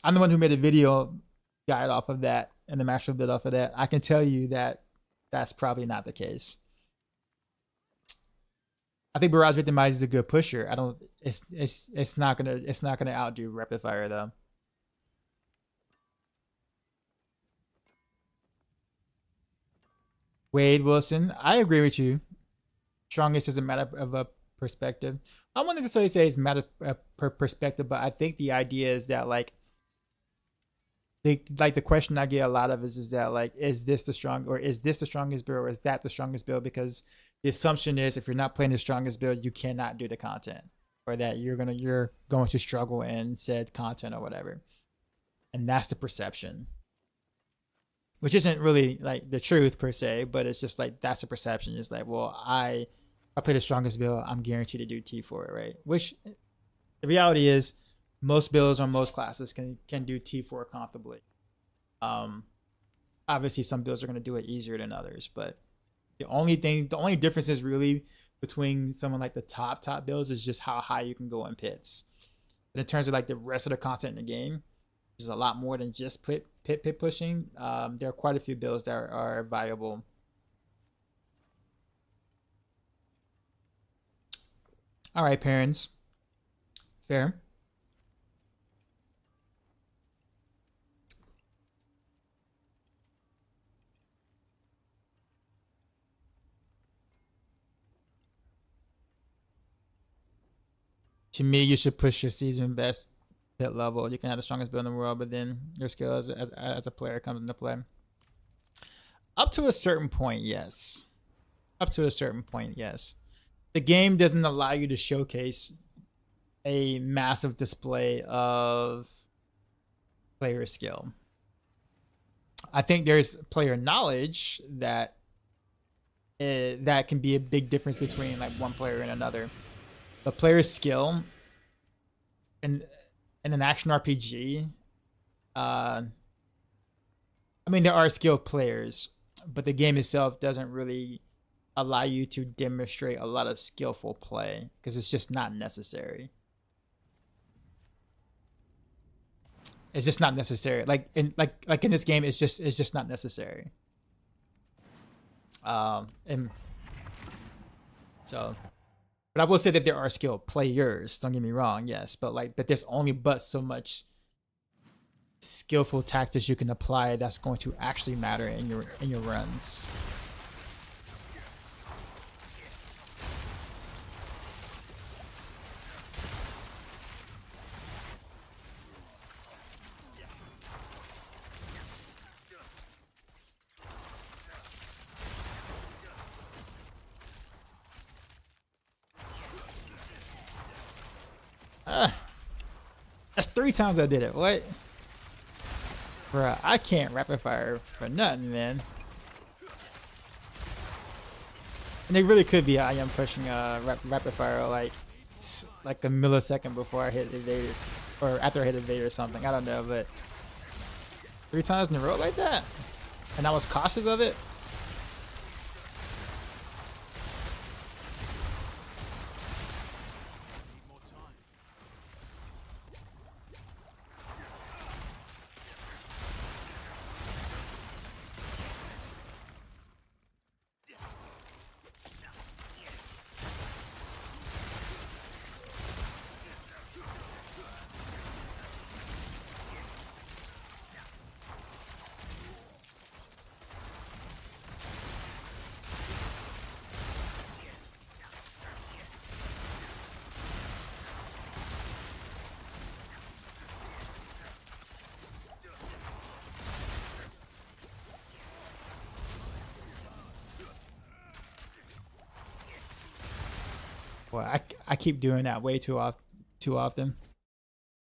I'm the one who made a video guide off of that and the Maxroll build off of that. I can tell you that that's probably not the case. I think Barrage victimized is a good pusher. I don't. It's not gonna outdo rapid fire though. Wade Wilson, I agree with you. Strongest is a matter of a perspective. I wouldn't necessarily say it's a matter per perspective, but I think the idea is that like the question I get a lot of is that like is this the strongest build or is that the strongest build? Because the assumption is if you're not playing the strongest build, you cannot do the content, or that you're going to struggle in said content or whatever, and that's the perception. Which isn't really like the truth per se, but it's just like that's a perception. It's like, well, I play the strongest build, I'm guaranteed to do T4, right? Which the reality is most builds on most classes can do T4 comfortably. Obviously some builds are going to do it easier than others, but the only difference is really between someone like the top builds is just how high you can go in pits. But in terms of like the rest of the content in the game, is a lot more than just pit pushing. There are quite a few builds that are viable. All right, parents. Fair. To me, you should push your season best pit level. You can have the strongest build in the world, but then your skill as a player comes into play. Up to a certain point, yes. Up to a certain point, yes. The game doesn't allow you to showcase a massive display of player skill. I think there's player knowledge that can be a big difference between like one player and another. But player skill and in an action RPG, I mean, there are skilled players, but the game itself doesn't really allow you to demonstrate a lot of skillful play because it's just not necessary. It's just not necessary. Like in this game, it's just not necessary. And so, but I will say that there are skilled players. Don't get me wrong, yes, but there's only so much skillful tactics you can apply that's going to actually matter in your runs. That's 3 times I did it. What? Bruh, I can't rapid fire for nothing, man. And it really could be I am pushing rapid fire like a millisecond before I hit evade or after I hit evade or something. I don't know, but 3 times in a row like that, and I was cautious of it. Well, I keep doing that way too often.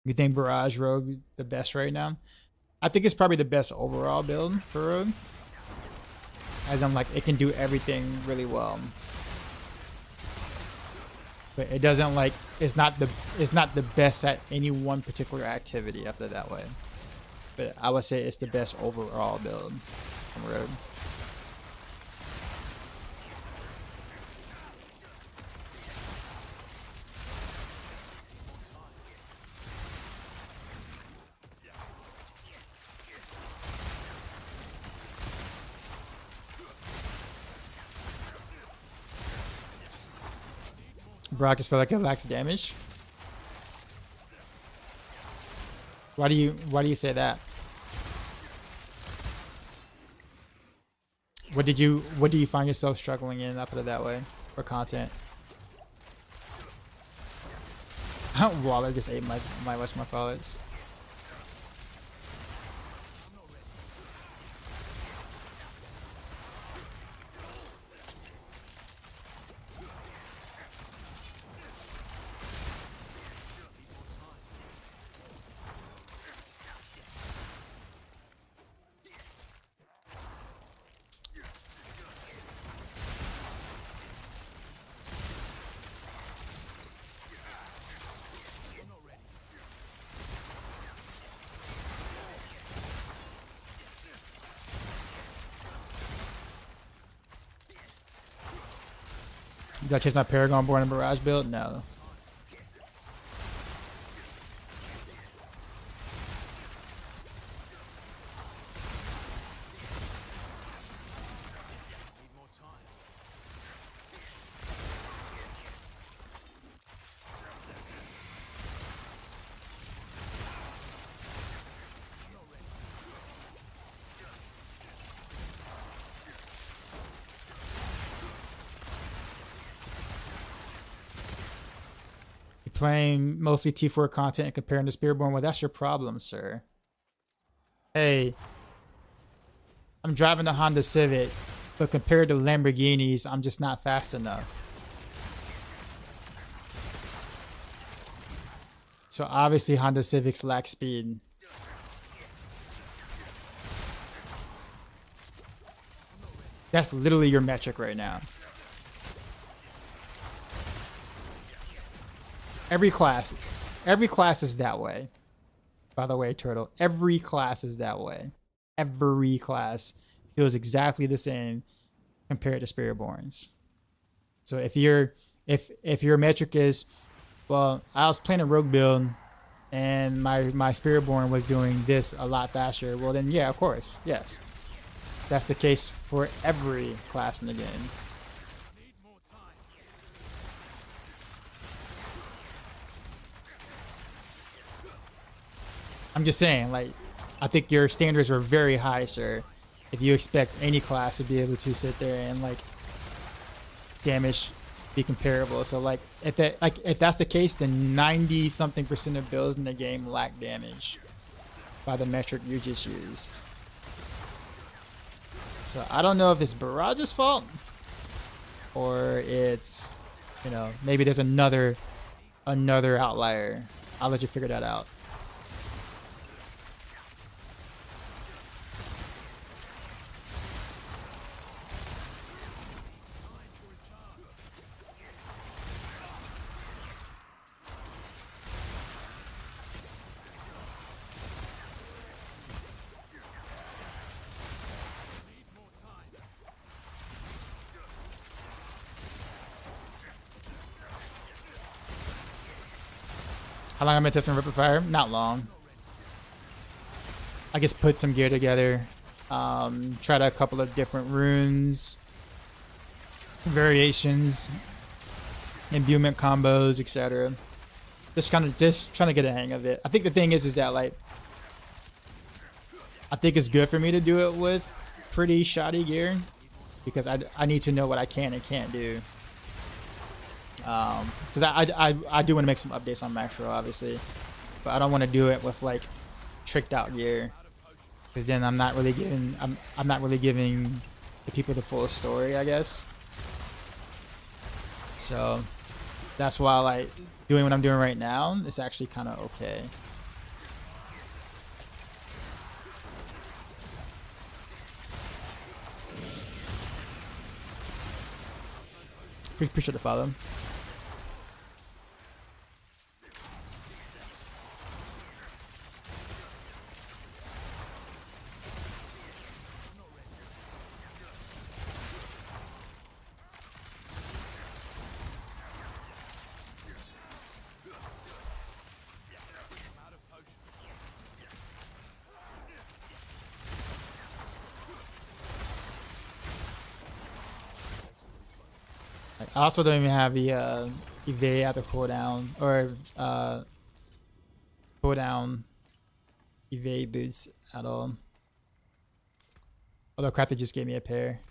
You think Barrage Rogue the best right now? I think it's probably the best overall build for Rogue. As I'm like, it can do everything really well. But it doesn't like, it's not the best at any one particular activity, up it that way. But I would say it's the best overall build from Rogue. Brock just felt like it lacks damage. Why do you say that? What do you find yourself struggling in, up it that way, for content? Waller just ate my whatchamacallits. Did I chase my Paragon born and Barrage build? No. Playing mostly T4 content and comparing to Spearborn, well, that's your problem, sir. Hey, I'm driving a Honda Civic, but compared to Lamborghinis, I'm just not fast enough. So obviously Honda Civics lack speed. That's literally your metric right now. Every class is that way. By the way, Turtle, every class is that way. Every class feels exactly the same compared to Spiritborns. So if your metric is, well, I was playing a rogue build and my Spiritborn was doing this a lot faster, well then yeah, of course, yes. That's the case for every class in the game. I'm just saying, like, I think your standards are very high, sir. If you expect any class to be able to sit there and like damage be comparable, so like if that's the case, then 90-something% of builds in the game lack damage by the metric you just used. So I don't know if it's Barrage's fault or it's, you know, maybe there's another outlier. I'll let you figure that out. How long have I been testing Ripper Fire? Not long. I just put some gear together. Tried a couple of different runes, variations, imbuement combos, etc. Just trying to get a hang of it. I think the thing is that like, I think it's good for me to do it with pretty shoddy gear because I need to know what I can and can't do. Because I do want to make some updates on Maxroll, obviously, but I don't want to do it with like tricked out gear, because then I'm not really giving the people the full story, I guess. So That's why like doing what I'm doing right now is actually kind of okay. Appreciate the follow. I also don't even have the evade after cooldown or cooldown evade boots at all. Although Crafter just gave me a pair.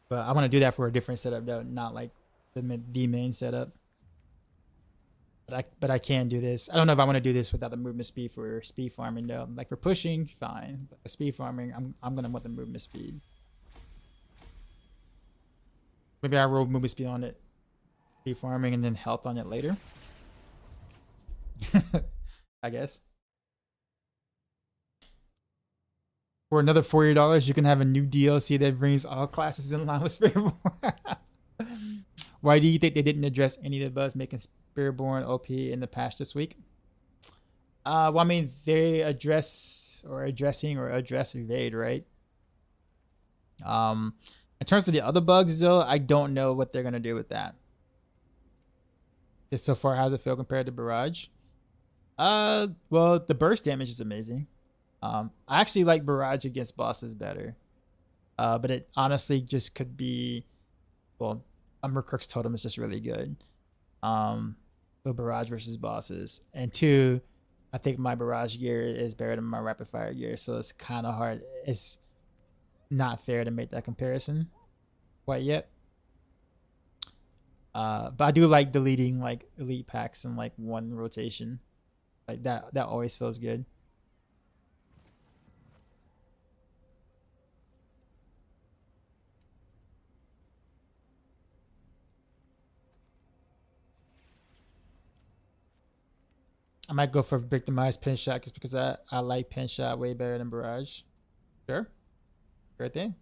But I want to do that for a different setup though, not like the main setup. But I can do this. I don't know if I want to do this without the movement speed for speed farming though. Like for pushing, fine. But for speed farming, I'm gonna want the movement speed. Maybe I roll movement speed on it, speed farming, and then health on it later. I guess. For another $40, you can have a new DLC that brings all classes in line with Spiritborn. Why do you think they didn't address any of the bugs making Spiritborn OP in the patch this week? Well, I mean, they address evade, right? In terms of the other bugs, though, I don't know what they're gonna do with that. Just so far, how's it feel compared to Barrage? Well, the burst damage is amazing. I actually like Barrage against bosses better. But it honestly just could be, well, Umbercrook's Totem is just really good. With Barrage versus bosses. And two, I think my Barrage gear is better than my Rapid Fire gear, so it's kind of hard. It's not fair to make that comparison quite yet. But I do like deleting like elite packs in like one rotation. Like that always feels good. I might go for victimized pin shot just because I like pin shot way better than Barrage. Sure. Sure thing.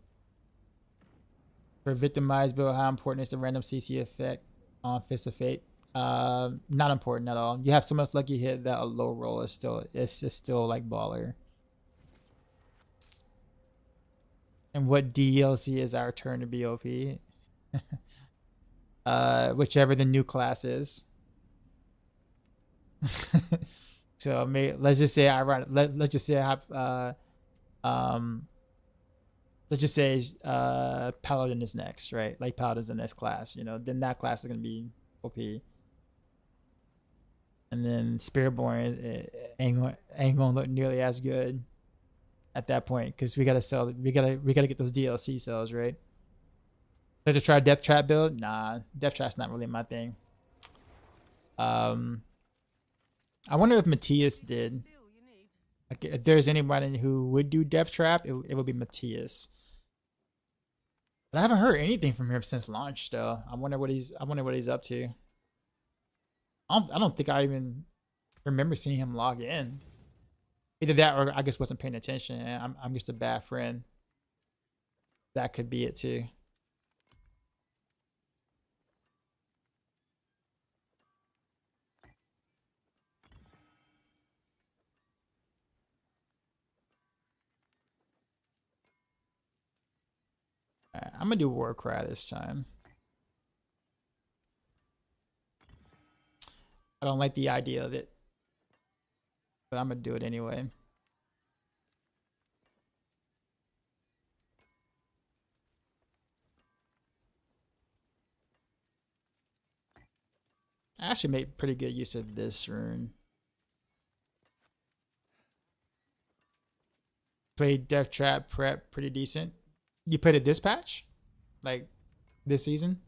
For victimized build, how important is the random CC effect on Fist of Fate? Not important at all. You have so much lucky hit that a low roll is still like baller. And what DLC is our turn to be OP? Whichever the new class is. So let's just say let's just say Paladin is next, right? Like Paladin's the next class, you know, then that class is gonna be OP. And then Spiritborn ain't gonna look nearly as good at that point because we gotta get those DLC cells, right? Let's just try a Death Trap build. Nah, Death Trap's not really my thing. I wonder if Matthias did. Like, if there's anybody who would do Death Trap, it would be Matthias. But I haven't heard anything from him since launch, though. I wonder what he's up to. I don't think I even remember seeing him log in. Either that, or I guess wasn't paying attention. And I'm just a bad friend. That could be it too. I'm gonna do Warcry this time. I don't like the idea of it, but I'm gonna do it anyway. I actually made pretty good use of this rune. Played Death Trap prep pretty decent. You played a dispatch? Like this season?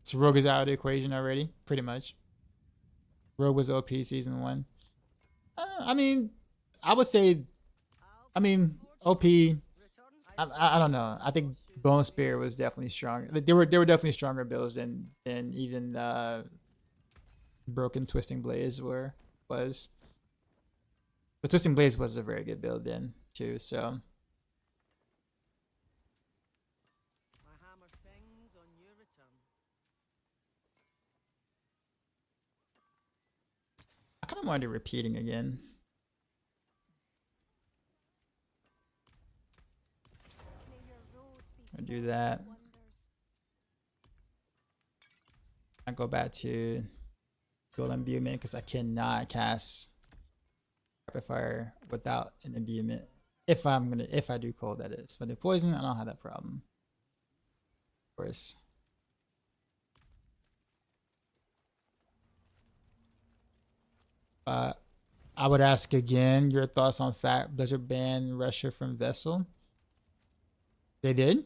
So Rogue is out of the equation already, pretty much. Rogue was OP season 1. I mean, I would say, OP. I don't know. I think Bone Spear was definitely stronger. Like, there were definitely stronger builds than even Broken Twisting Blaze was. But Twisting Blaze was a very good build then too. So My hammer sings on your return. I kind of wanted repeating again. May your road be I do full of that. wonders. I go back to Dual Imbuement because I cannot cast Rapid Fire without an imbuement. If I do cold, that is. If I do poison, I don't have that problem. Of course. I would ask again your thoughts on fact Blizzard banned Russia from Vessel. They did?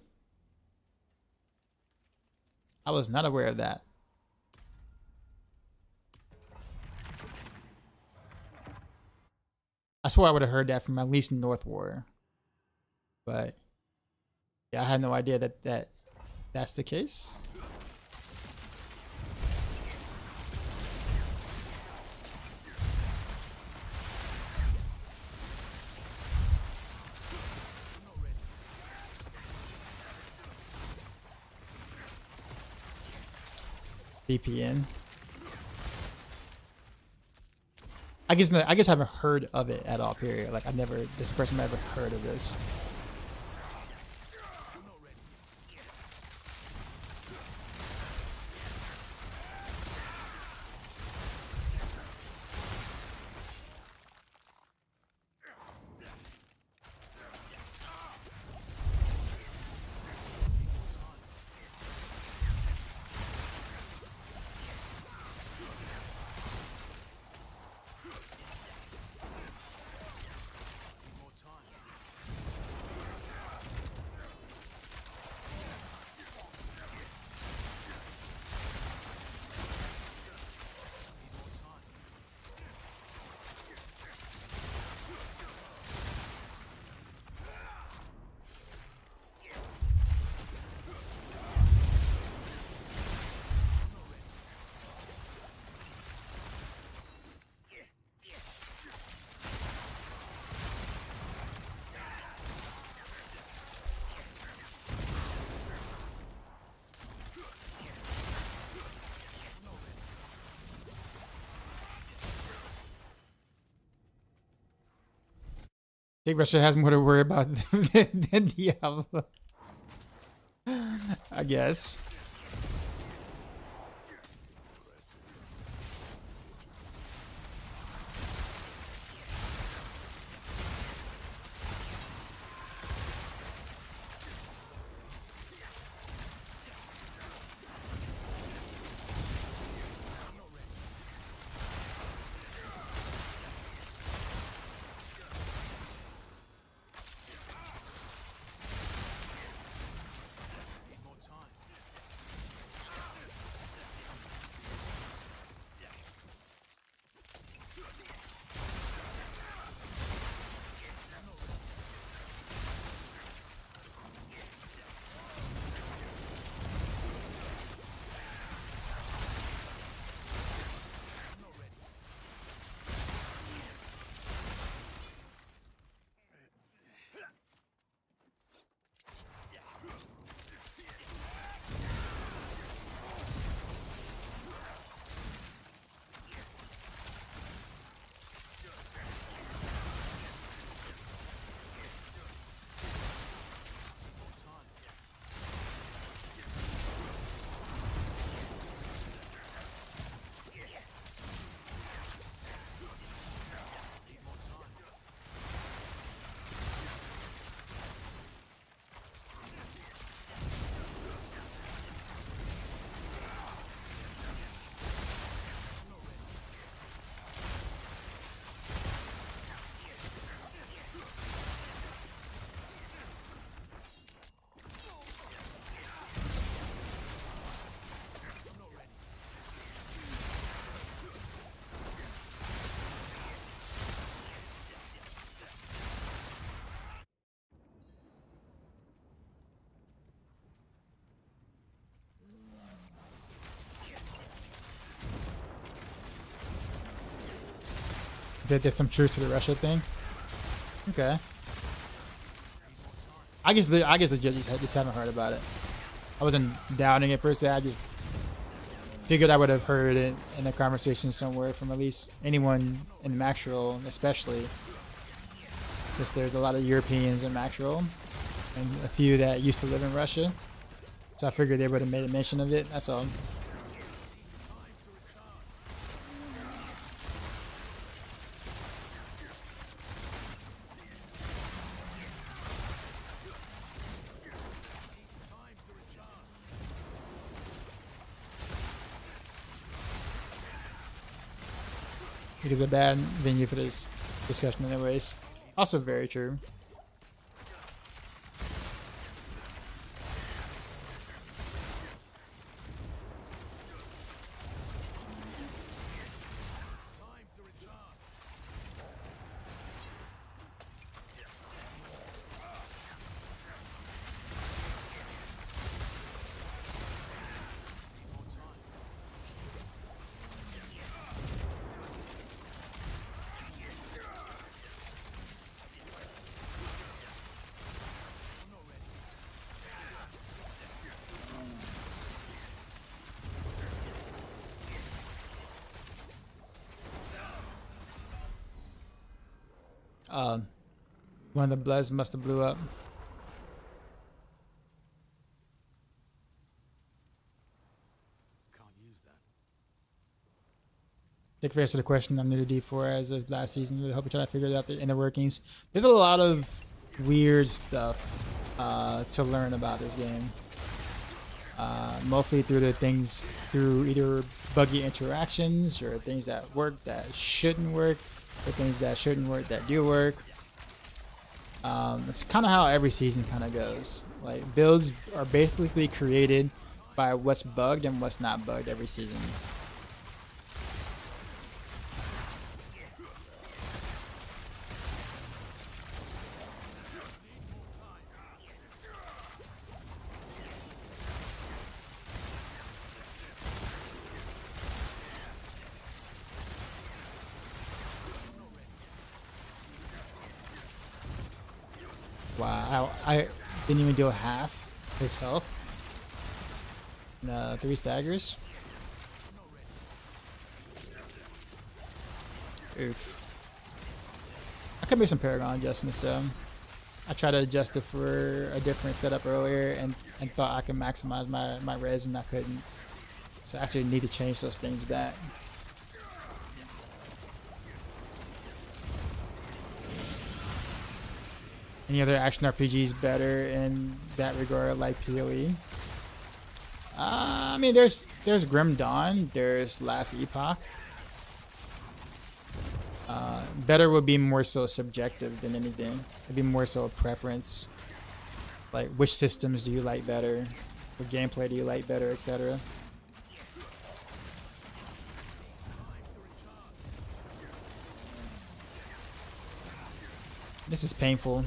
I was not aware of that. I swore I would have heard that from at least North War. But yeah, I had no idea that's the case. VPN. I guess I haven't heard of it at all. Period. Like I've never. This is the first time I've ever heard of this. I think Russia has more to worry about than Diablo. I guess. There's some truth to the Russia thing. Okay. I guess legit just haven't heard about it. I wasn't doubting it per se. I just figured I would have heard it in a conversation somewhere from at least anyone in Maxroll, especially since there's a lot of Europeans in Maxroll and a few that used to live in Russia. So I figured they would have made a mention of it. That's all. It is a bad venue for this discussion anyways. Also very true. One of the Bloods must have blew up. Can't use that. Take face to the question. I'm new to D4 as of last season. Really hope you try to figure out the inner workings. There's a lot of weird stuff to learn about this game. Mostly through through either buggy interactions or things that work that shouldn't work, or things that shouldn't work that do work. It's kind of how every season kind of goes. Like, builds are basically created by what's bugged and what's not bugged every season. Wow, I didn't even deal half his health. 3 staggers. Oof. I could make some Paragon adjustments though. I tried to adjust it for a different setup earlier and thought I could maximize my res and I couldn't. So I actually need to change those things back. Any other action RPGs better in that regard, like PoE? I mean, there's Grim Dawn, there's Last Epoch. Better would be more so subjective than anything. It'd be more so a preference. Like, which systems do you like better? What gameplay do you like better, etc. This is painful.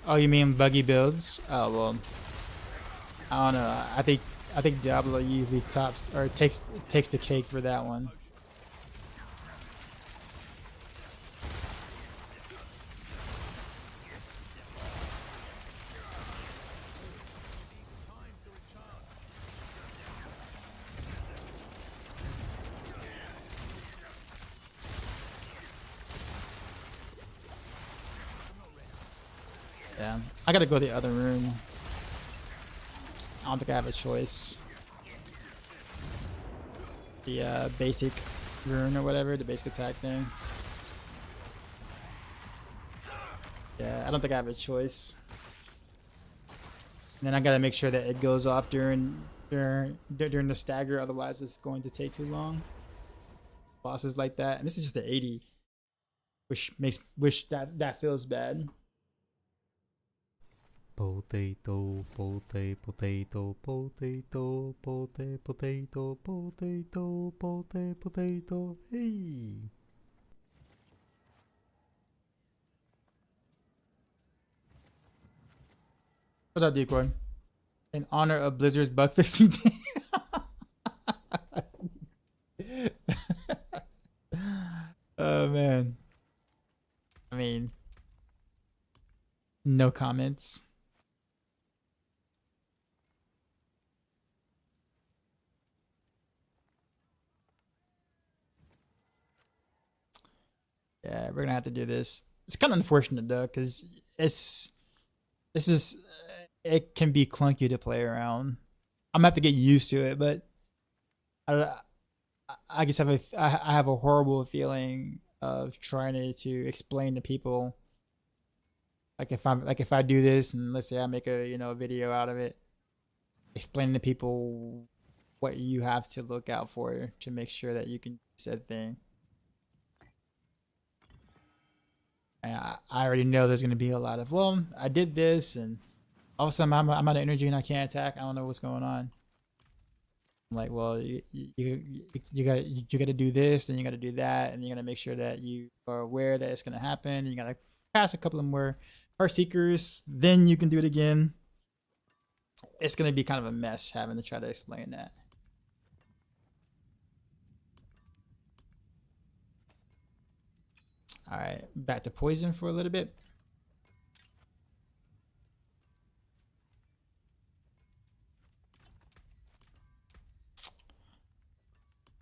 Oh, you mean buggy builds? Oh well, I don't know. I think Diablo usually tops or takes the cake for that one. Yeah, I gotta go the other room. I don't think I have a choice. The basic rune or whatever, the basic attack thing. Yeah, I don't think I have a choice. And then I gotta make sure that it goes off during the stagger, otherwise it's going to take too long. Bosses like that, and this is just the 80, which that feels bad. Potato, potato, potato, potato, potato, potato, potato, potato, potato. Hey. What's up, Decoy? In honor of Blizzard's bug fixing day. Oh man. I mean, no comments. Yeah, we're gonna have to do this. It's kind of unfortunate though, because this is it can be clunky to play around. I'm gonna have to get used to it, but I, I just have I have a horrible feeling of trying to explain to people. Like if I do this and let's say I make a video out of it, explaining to people what you have to look out for to make sure that you can do said thing. And I already know there's gonna be a lot of, well, I did this and all of a sudden I'm out of energy and I can't attack. I don't know what's going on. I'm like, well, you gotta do this, and you gotta do that, and you gotta make sure that you are aware that it's gonna happen. You gotta pass a couple of more Heartseekers, then you can do it again. It's gonna be kind of a mess having to try to explain that. All right, back to poison for a little bit.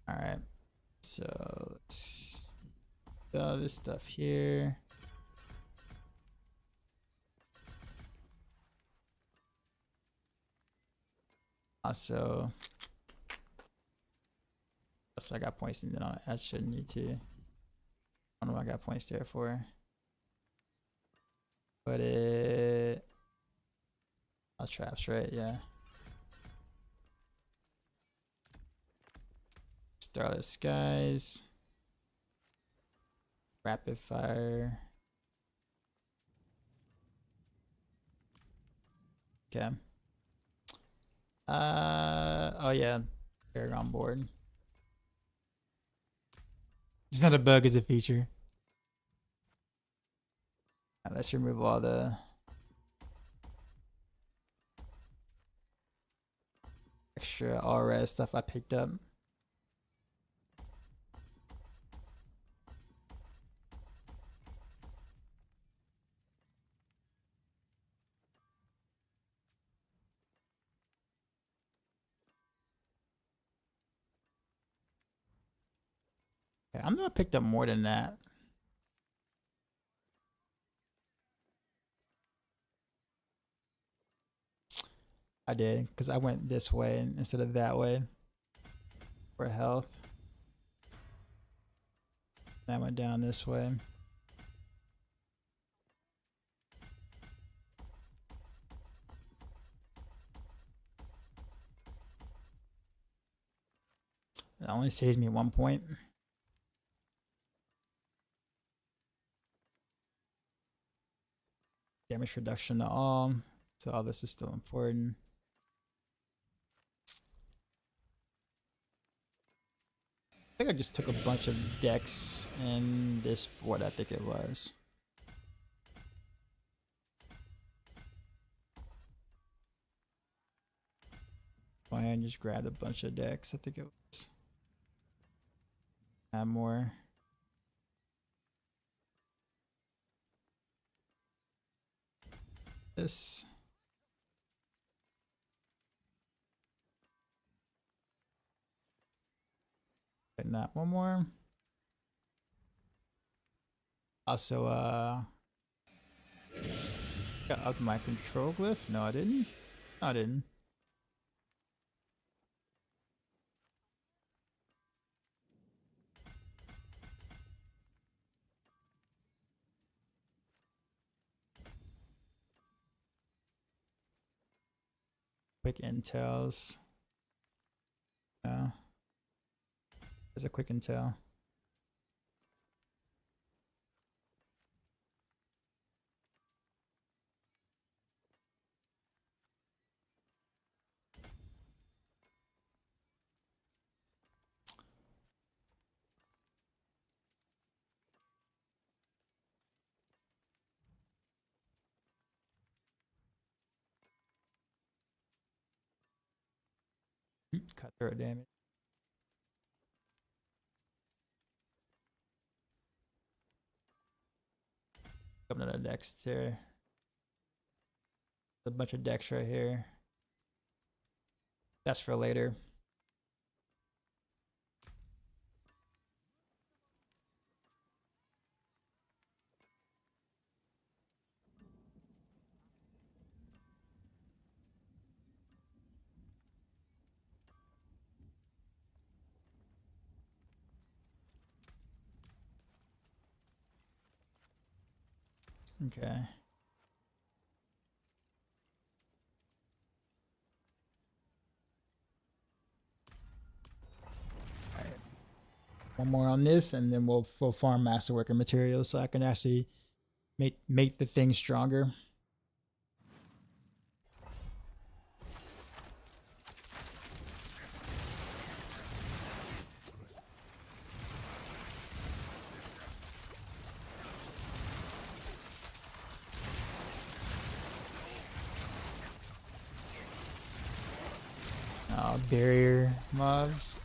All right, so let's do all this stuff here. Also, I got points in there. I shouldn't need to. I don't know what I got points there for. But traps, right? Yeah. Starlit Skies. Rapid Fire. Okay. Oh yeah. Paragon board. It's not a bug, it's a feature. Right, let's remove all the extra all-res stuff I picked up. Okay, I'm gonna pick up more than that. I did, because I went this way instead of that way for health. And I went down this way. It only saves me 1 point. Damage reduction to all. So all this is still important. I think I just took a bunch of decks in this board, I think it was. I just grabbed a bunch of decks, I think it was. Add more. This. And that one more. Also, got up my control glyph. No, I didn't. No, I didn't. Quick intels. Yeah. There's a quick intel. Cut through damage. Coming to the decks here. A bunch of decks right here. That's for later. Okay. Alright. One more on this, and then we'll farm masterworker materials so I can actually make the thing stronger. Oh, barrier mobs.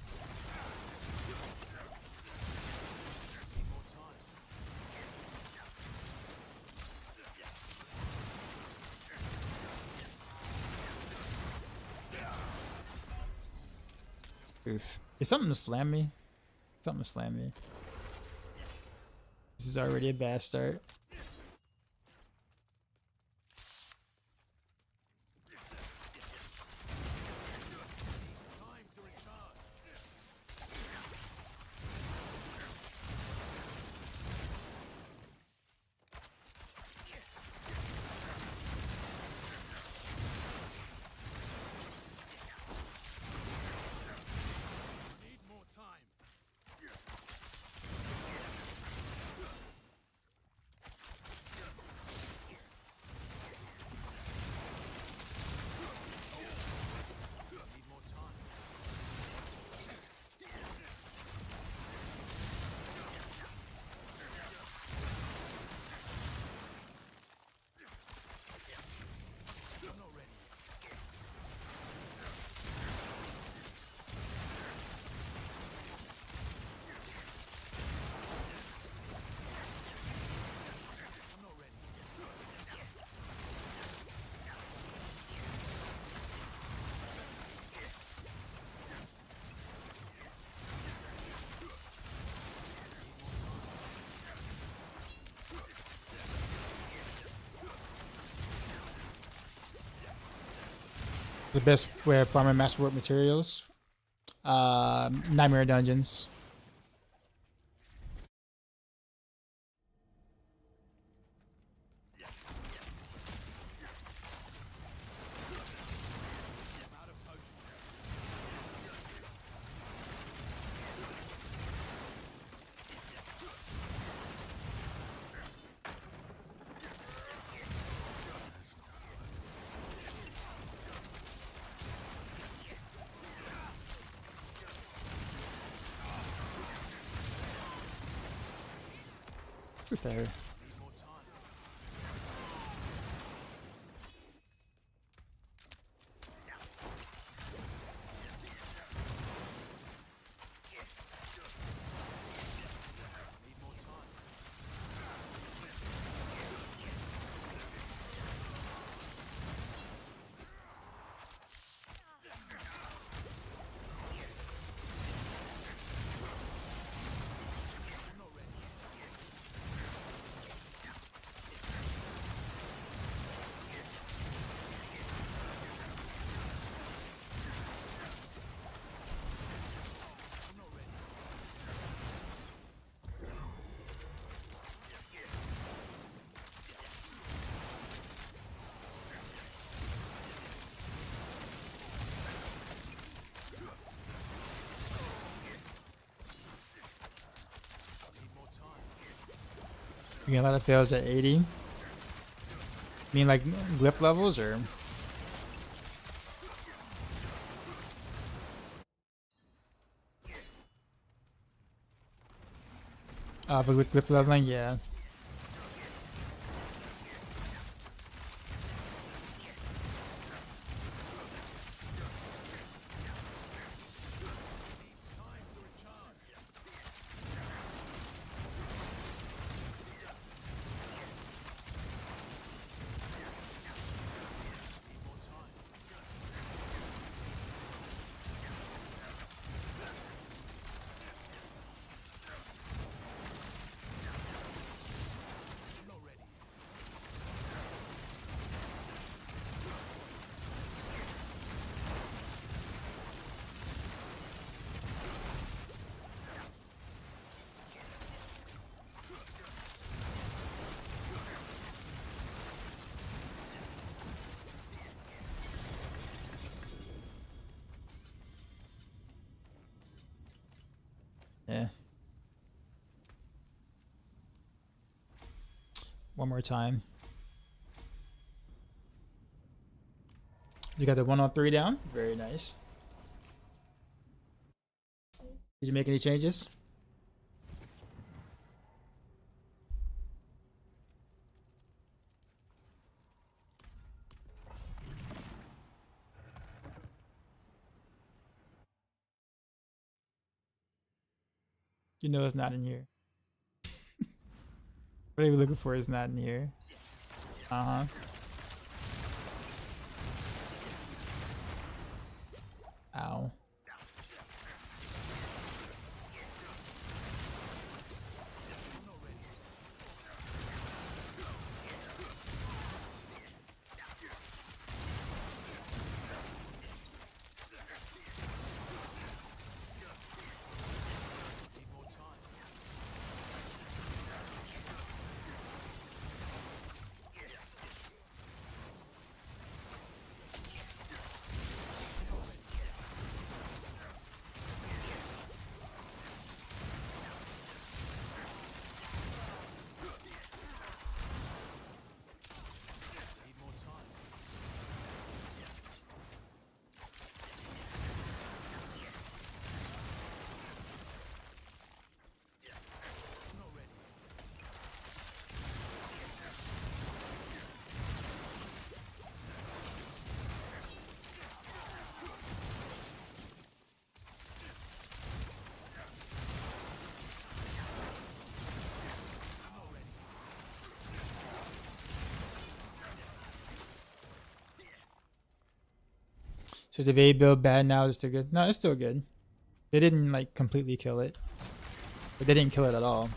Oof. Is something to slam me? Something to slam me. This is already a bad start. The best way of farming masterwork materials. Nightmare dungeons. Who's there? You get a lot of fails at 80. You mean like glyph levels or? But with glyph leveling, yeah. one more time. You got the 103 down. Very nice. Did you make any changes? You know it's not in here. What are you looking for is not in here. Uh-huh. Ow. So is the VA build bad now? Is it still good? No, it's still good. They didn't like completely kill it, but they didn't kill it at all.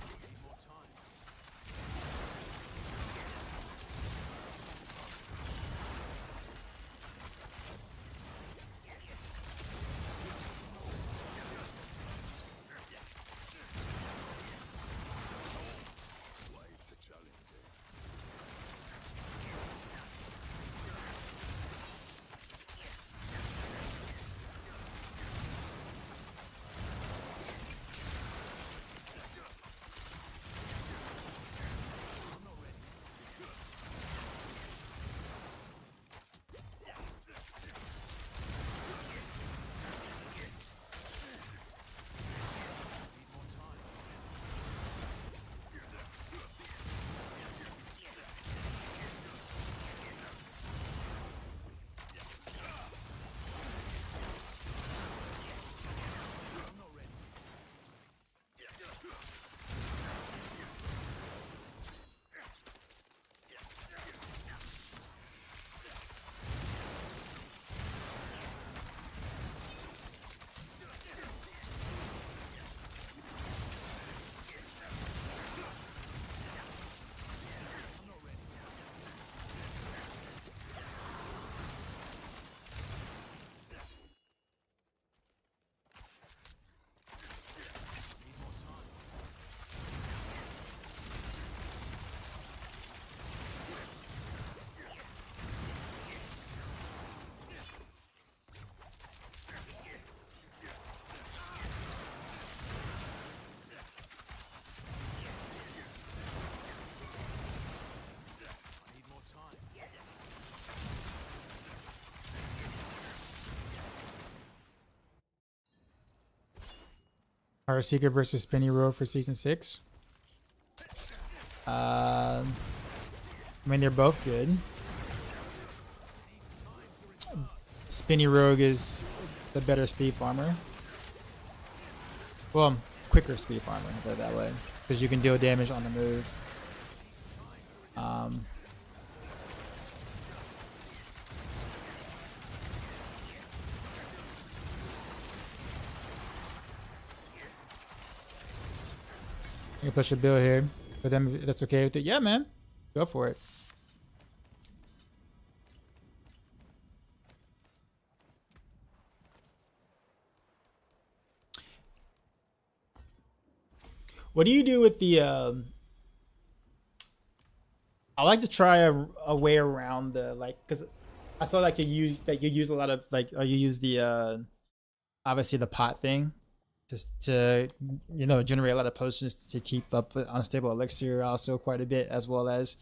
Heartseeker versus Spinny Rogue for season 6. I mean, they're both good. Spinny Rogue is the better speed farmer. Well, quicker speed farmer, put it that way, because you can deal damage on the move. You can push a bill here. For them, if that's okay with it. Yeah, man. Go for it. What do you do with the... I like to try a way around the, like, because I saw like you use a lot of, like, or you use the, obviously the pot thing. just to generate a lot of potions to keep up with unstable elixir also quite a bit, as well as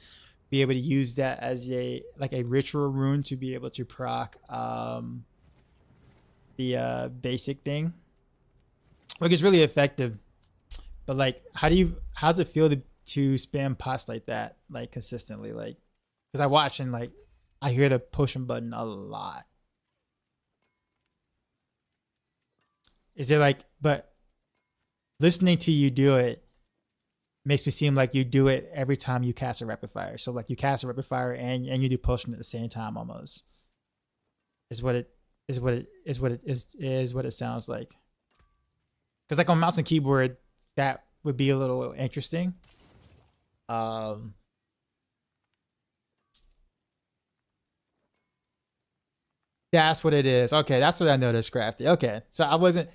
be able to use that as a ritual rune to be able to proc the basic thing, which is really effective. But like, how's it feel to spam pots like that, like consistently? Like, because I watch and like I hear the potion button a lot. Is it like, but listening to you do it makes me seem like you do it every time you cast a rapid fire. So like you cast a rapid fire and you do potion at the same time almost. Is what it sounds like. Because like on mouse and keyboard, that would be a little interesting. That's what it is. Okay, that's what I noticed, Crafty. Okay, so I wasn't.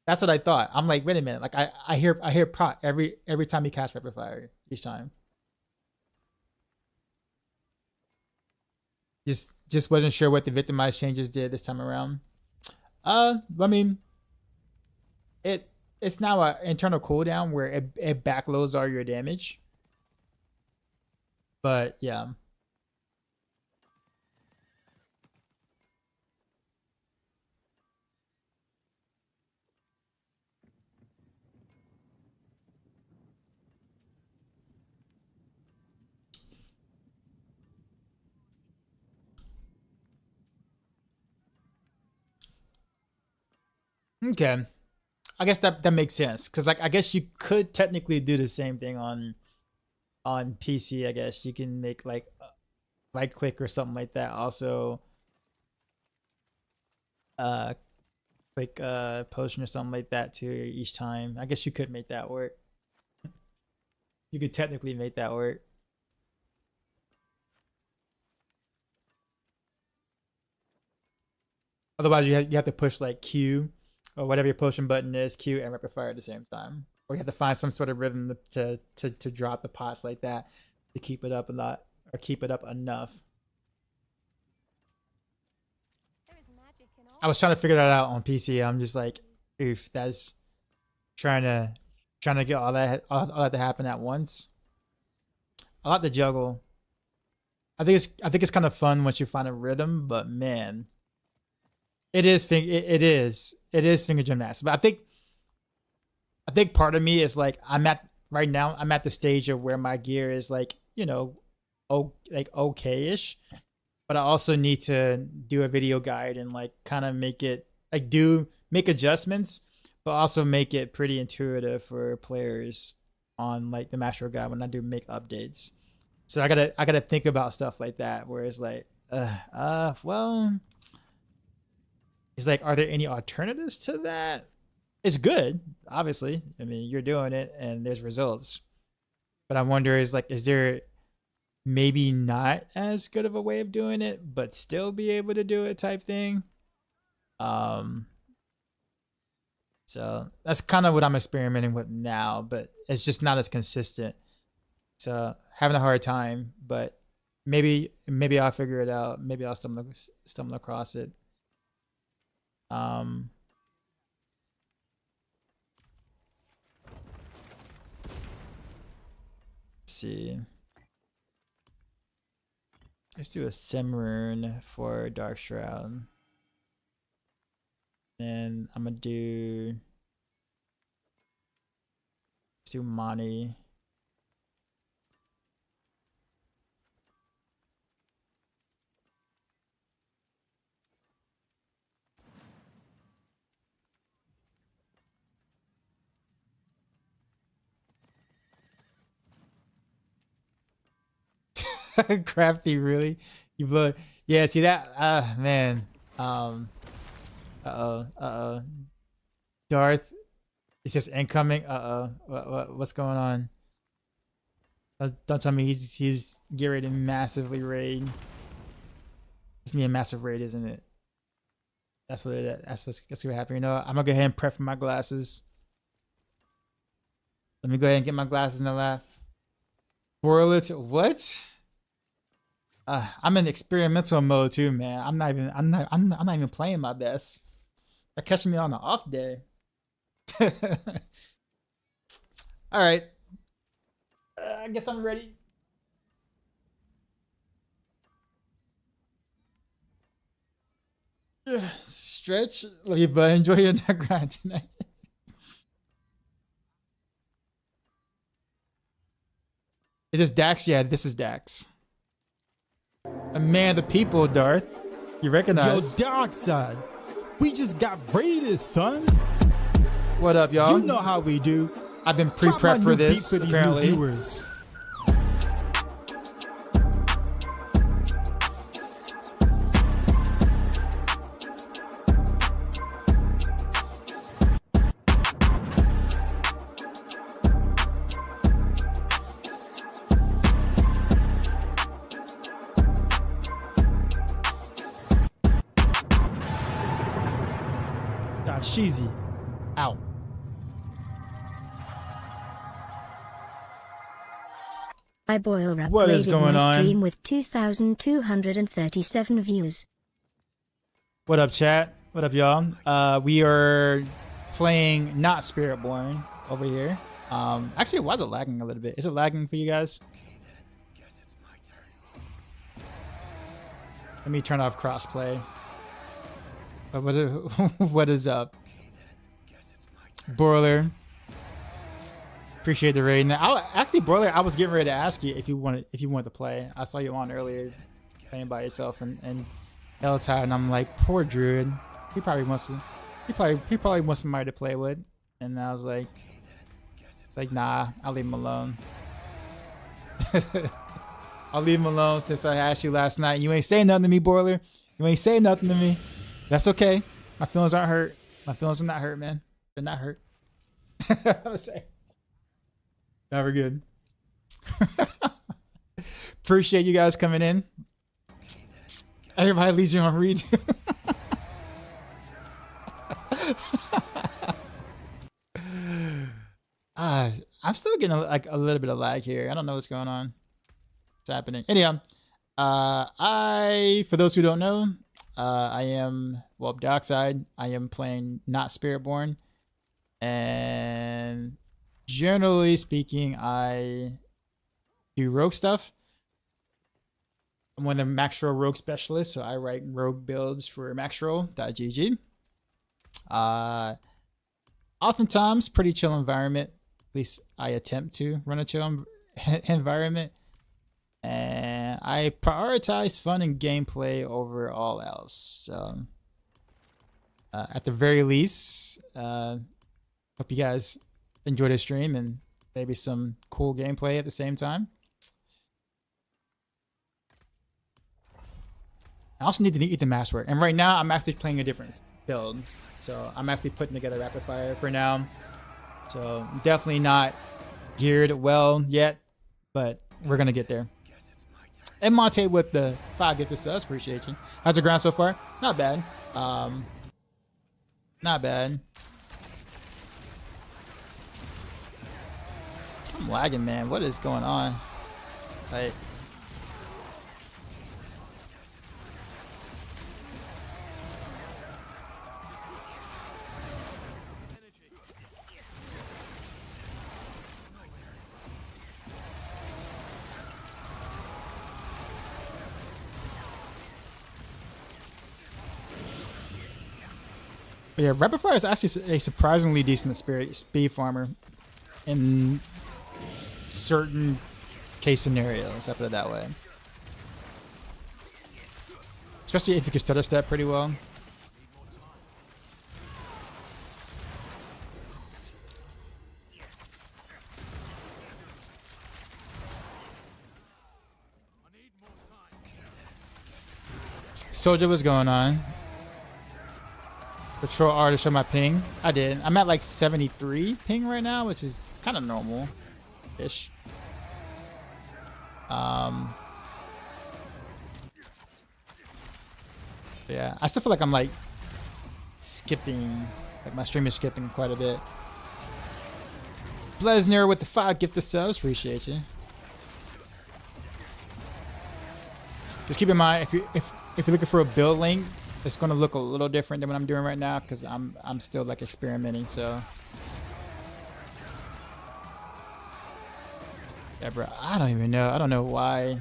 That's what I thought. I'm like, wait a minute. Like I hear prot every time he casts rapid fire each time. Just wasn't sure what the victimized changes did this time around. I mean, it's now an internal cooldown where it backloads all your damage. But yeah. Okay, I guess that makes sense, because like I guess you could technically do the same thing on PC. I guess you can make like right click or something like that. Also, click potion or something like that too each time. I guess you could make that work. You could technically make that work. Otherwise, you have to push like Q or whatever your potion button is, Q and rapid fire at the same time. Or you have to find some sort of rhythm to drop the pots like that to keep it up a lot, or keep it up enough. There is magic in all. I was trying to figure that out on PC. I'm just like, oof, that's trying to get all that to happen at once. I like to juggle. I think it's kind of fun once you find a rhythm, but man, it is finger gymnastics. But I think part of me is like, I'm at the stage of where my gear is like, okay-ish, but I also need to do a video guide and like kind of make it like make adjustments, but also make it pretty intuitive for players on like the Maxroll guide when I do make updates. So I gotta think about stuff like that, where it's like, well, it's like, are there any alternatives to that? It's good, obviously. I mean, you're doing it and there's results. But I wonder, is there maybe not as good of a way of doing it, but still be able to do it type thing? So that's kind of what I'm experimenting with now, but it's just not as consistent. So having a hard time, but maybe I'll figure it out. Maybe I'll stumble across it. Let's see. Let's do a Simrune for Dark Shroud. Then I'm gonna do Mani. Crafty, really? You blow? Yeah, see that? Man. Darth, it's just incoming. What's going on? Don't tell me he's getting ready to massively raid. It's me a massive raid, isn't it? That's what's gonna happen. You know, I'm gonna go ahead and prep for my glasses. Let me go ahead and get my glasses in the lab. Boil it. What? I'm in experimental mode too, man. I'm not even playing my best. They're catching me on an off day. All right. I guess I'm ready. Stretch. Love you, bud. Enjoy your grind tonight. Is this Dax? Yeah, this is Dax. A man of the people, Darth. You recognize? Yo, Dark Side, we just got raided, son. What up, y'all? You know how we do. I've been Drop my pre-prepped for new this, beat for these apparently. new viewers. Sheezy. Out. I boil up What is raided going my on? stream with 2,237 views. What up, chat? What up, y'all? We are playing not Spiritborn over here. Actually, why is it lagging a little bit? Is it lagging for you guys? Let me turn off crossplay. What is up? Broiler. Appreciate the raid. Now, actually, Broiler, I was getting ready to ask you if you wanted to play. I saw you on earlier playing by yourself and L-Tide, and I'm like, poor Druid. He probably wants somebody to play with. And I was like nah, I'll leave him alone. I'll leave him alone since I asked you last night. You ain't saying nothing to me, Broiler. You ain't saying nothing to me. That's okay. My feelings aren't hurt. My feelings are not hurt, man. They're not hurt. I would say. Never good. Appreciate you guys coming in. Everybody leaves you on read. I'm still getting a little bit of lag here. I don't know what's going on. What's happening? Anyhow, for those who don't know, I am Dioxide. I am playing not Spiritborn, and generally speaking, I do rogue stuff. I'm one of the Maxroll rogue specialists, so I write rogue builds for Maxroll.gg. Oftentimes, pretty chill environment. At least I attempt to run a chill environment. And I prioritize fun and gameplay over all else. So, at the very least, hope you guys enjoy the stream and maybe some cool gameplay at the same time. I also need to eat the masterwork. And right now, I'm actually playing a different build. So, I'm actually putting together rapid fire for now. So, definitely not geared well yet, but we're going to get there. And Monte with the 5 gift subs, appreciate you. How's the ground so far? Not bad. Not bad. I'm lagging, man. What is going on? Like, yeah, rapid fire is actually a surprisingly decent speed farmer in certain case scenarios. I put it that way. Especially if you can stutter step pretty well. Soldier, what's going on? Patrol R to show my ping. I did. I'm at like 73 ping right now, which is kind of normal-ish. Yeah, I still feel like I'm like skipping. Like my stream is skipping quite a bit. Blesner with the 5 gifted subs. Appreciate you. Just keep in mind if you're looking for a build link it's gonna look a little different than what I'm doing right now because I'm still like experimenting. So yeah, bro. I don't even know. I don't know why.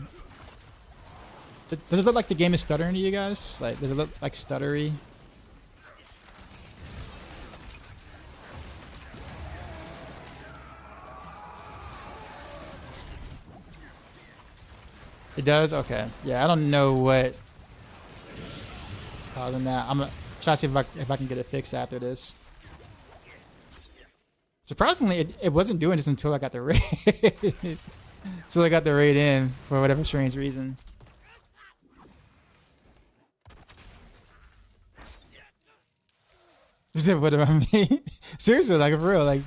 Does it look like the game is stuttering to you guys? Like, does it look like stuttery? It does? Okay. Yeah, I don't know what it's causing that. I'm gonna try to see if I can get it fixed after this. Surprisingly, it wasn't doing this until I got the raid. Until I got the raid in for whatever strange reason. What do I mean? Seriously, like for real, like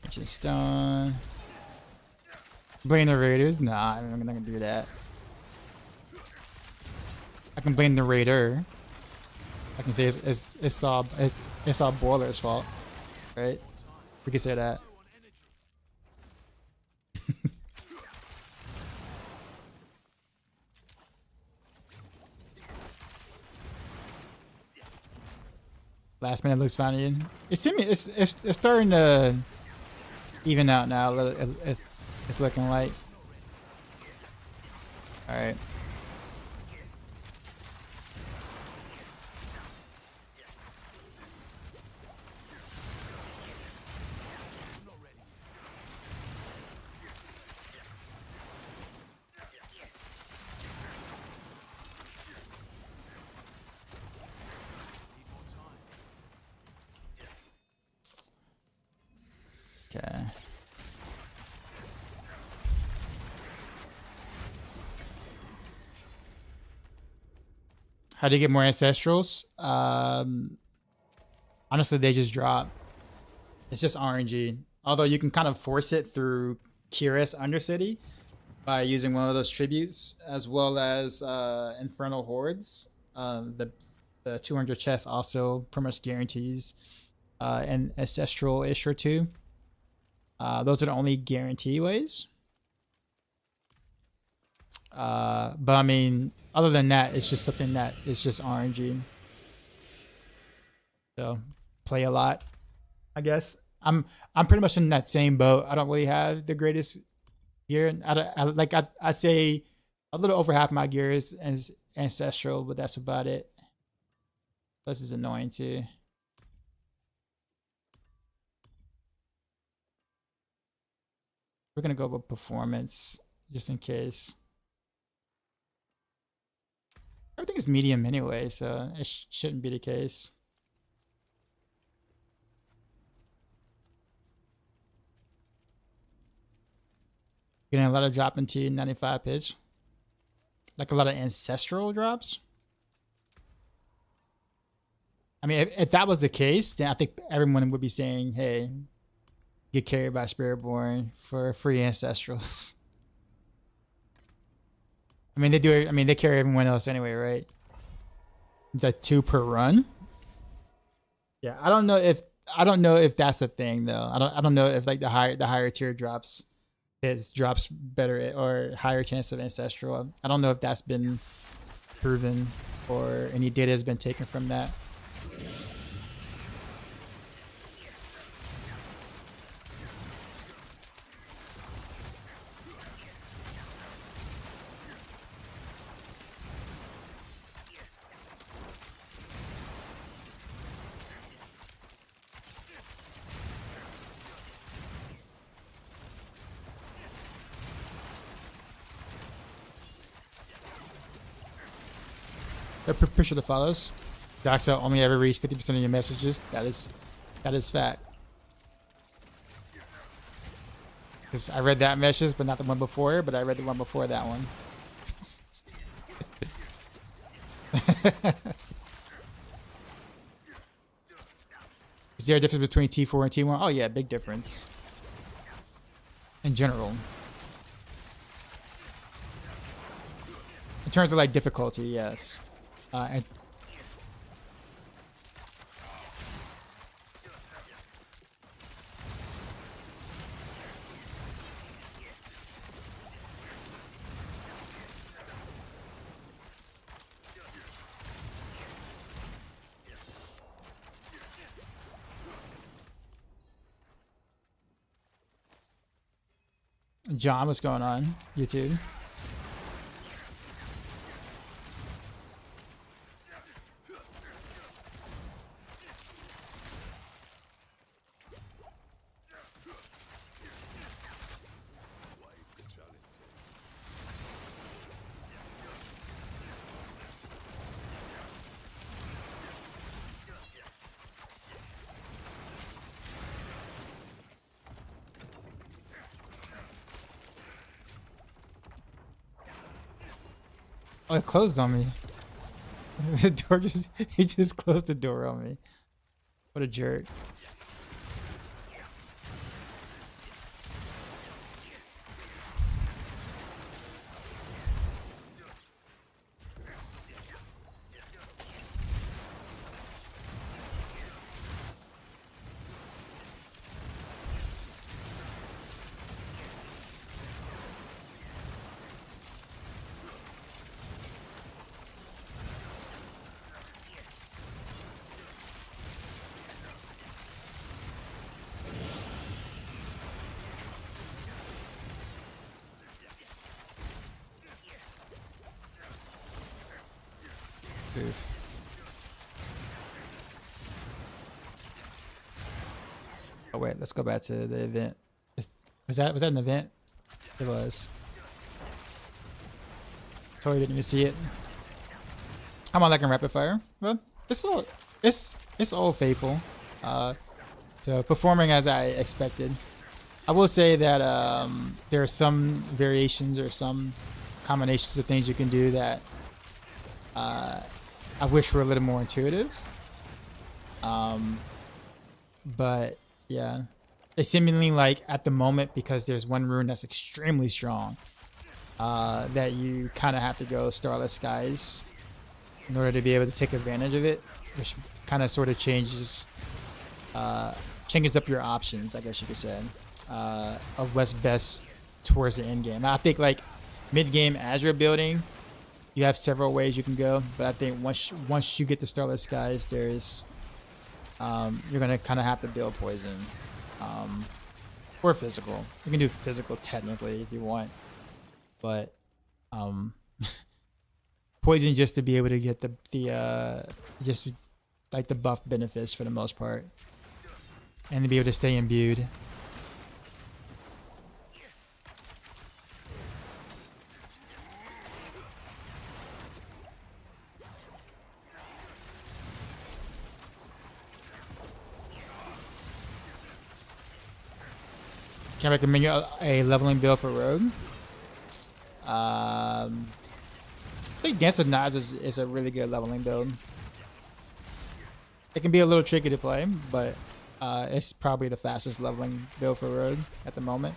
Ancient Stone. Blame the Raiders? Nah, I'm not gonna do that. I can blame the Raider. I can say it's all Boiler's fault, right? We can say that. Last minute looks fine. It's starting to even out now. It's looking like. All right. Okay. How do you get more ancestrals? Honestly, they just drop. It's just RNG. Although you can kind of force it through Curious Undercity by using one of those tributes, as well as Infernal Hordes. The 200 chest also pretty much guarantees an ancestral ish or two. Those are the only guarantee ways. But I mean, other than that, it's just something that is just RNG. So play a lot, I guess. I'm pretty much in that same boat. I don't really have the greatest gear. I say a little over half my gear is ancestral, but that's about it. This is annoying too. We're gonna go with performance just in case. Everything is medium anyway, so it shouldn't be the case. Getting a lot of drop in T95 pitch. Like a lot of ancestral drops. I mean, if that was the case, then I think everyone would be saying, hey, get carried by Spiritborn for free ancestrals. I mean, they do it. I mean, they carry everyone else anyway, right? It's like 2 per run. Yeah, I don't know if that's a thing though. I don't know if like the higher tier drops better or higher chance of ancestral. I don't know if that's been proven or any data has been taken from that. Pretty sure the follows. Doxa only ever reach 50% of your messages. That is fact. Because I read that message, but not the one before. But I read the one before that one. Is there a difference between T4 and T1? Oh yeah, big difference. In general. In terms of like difficulty, yes. And John, what's going on? YouTube. Oh, it closed on me. The door he just closed the door on me. What a jerk. Oof. Oh wait, let's go back to the event. Was that an event? It was. Totally didn't even see it. I'm on like in rapid fire. Well, it's all faithful. To performing as I expected. I will say that there are some variations or some combinations of things you can do that I wish were a little more intuitive. But yeah, they seemingly like at the moment, because there's one rune that's extremely strong, that you kind of have to go Starless Skies in order to be able to take advantage of it, which kind of sort of changes up your options, I guess you could say, of what's best towards the end game. Now, I think like mid game as you're building, you have several ways you can go, but I think once you get the Starless Skies, there's you're gonna kind of have to build poison, or physical. You can do physical technically if you want, but poison just to be able to get the just like the buff benefits for the most part, and to be able to stay imbued. Can I recommend you a leveling build for Rogue? I think Dance of Knives is a really good leveling build. It can be a little tricky to play, but it's probably the fastest leveling build for Rogue at the moment.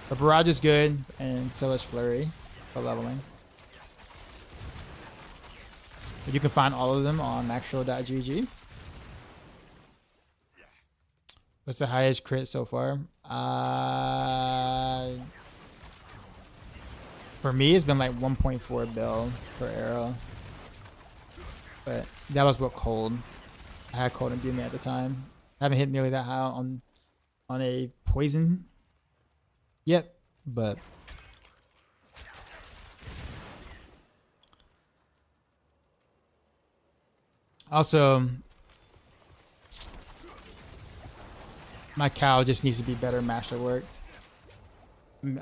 But Barrage is good, and so is Flurry for leveling. You can find all of them on maxroll.gg. What's the highest crit so far? For me, it's been like 1.4 bill per arrow. But that was what cold. I had cold and do me at the time. I haven't hit nearly that high on a poison yet, but also my cow just needs to be better master work.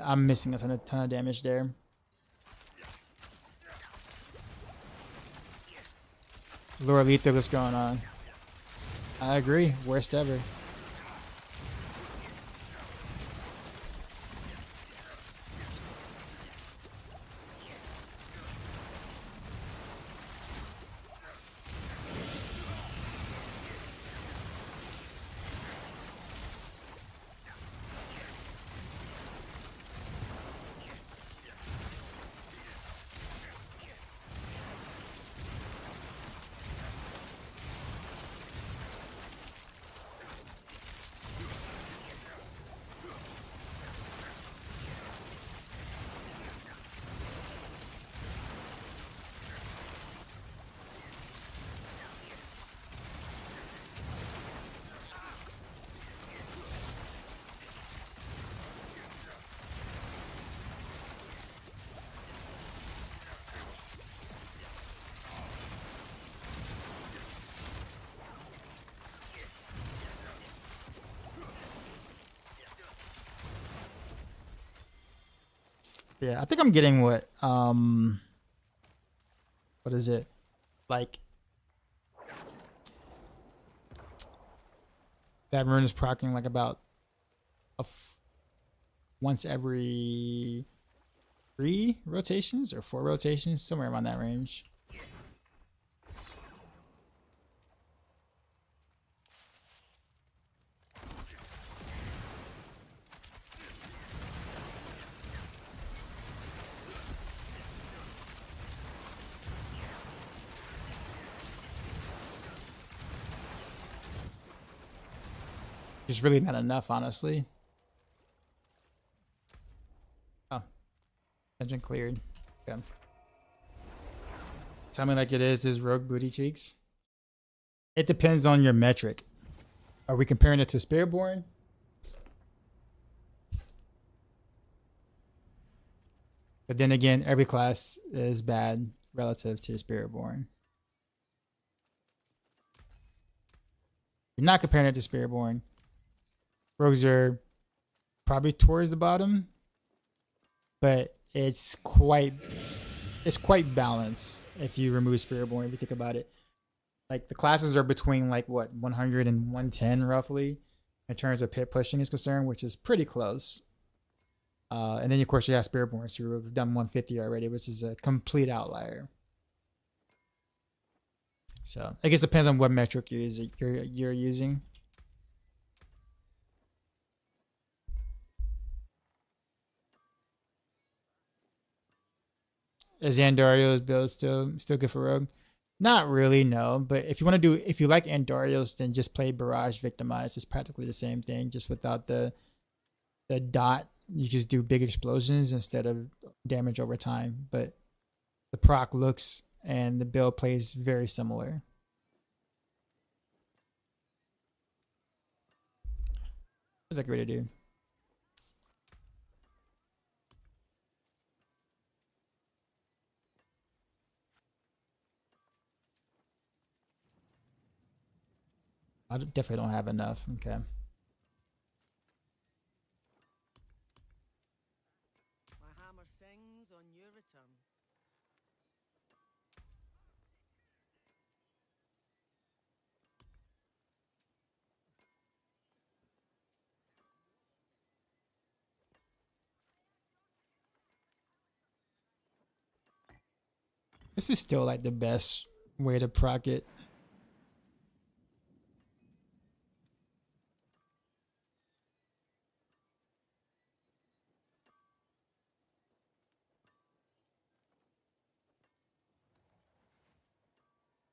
I'm missing a ton of damage there. Lord Letha, what's going on? I agree. Worst ever. Yeah, I think I'm getting what is it? Like that rune is proccing like about once every 3 rotations or 4 rotations, somewhere around that range. It's really not enough, honestly. Oh, engine cleared. Okay. Tell me like it is Rogue booty cheeks. It depends on your metric. Are we comparing it to Spiritborn? But then again, every class is bad relative to Spiritborn. You're not comparing it to Spiritborn. Rogues are probably towards the bottom, but it's quite balanced if you remove Spiritborn. If you think about it, like the classes are between like what 100 and 110 roughly in terms of pit pushing is concerned, which is pretty close. And then of course you have Spiritborn, so we've done 150 already, which is a complete outlier. So I guess it depends on what metric you're using. Is Andario's build still good for Rogue? Not really, no. But if you like Andario's, then just play Barrage Victimize. It's practically the same thing, just without the dot. You just do big explosions instead of damage over time. But the proc looks and the build plays very similar. What's that great to do? I definitely don't have enough. Okay. My hammer sings on your return. This is still like the best way to proc it.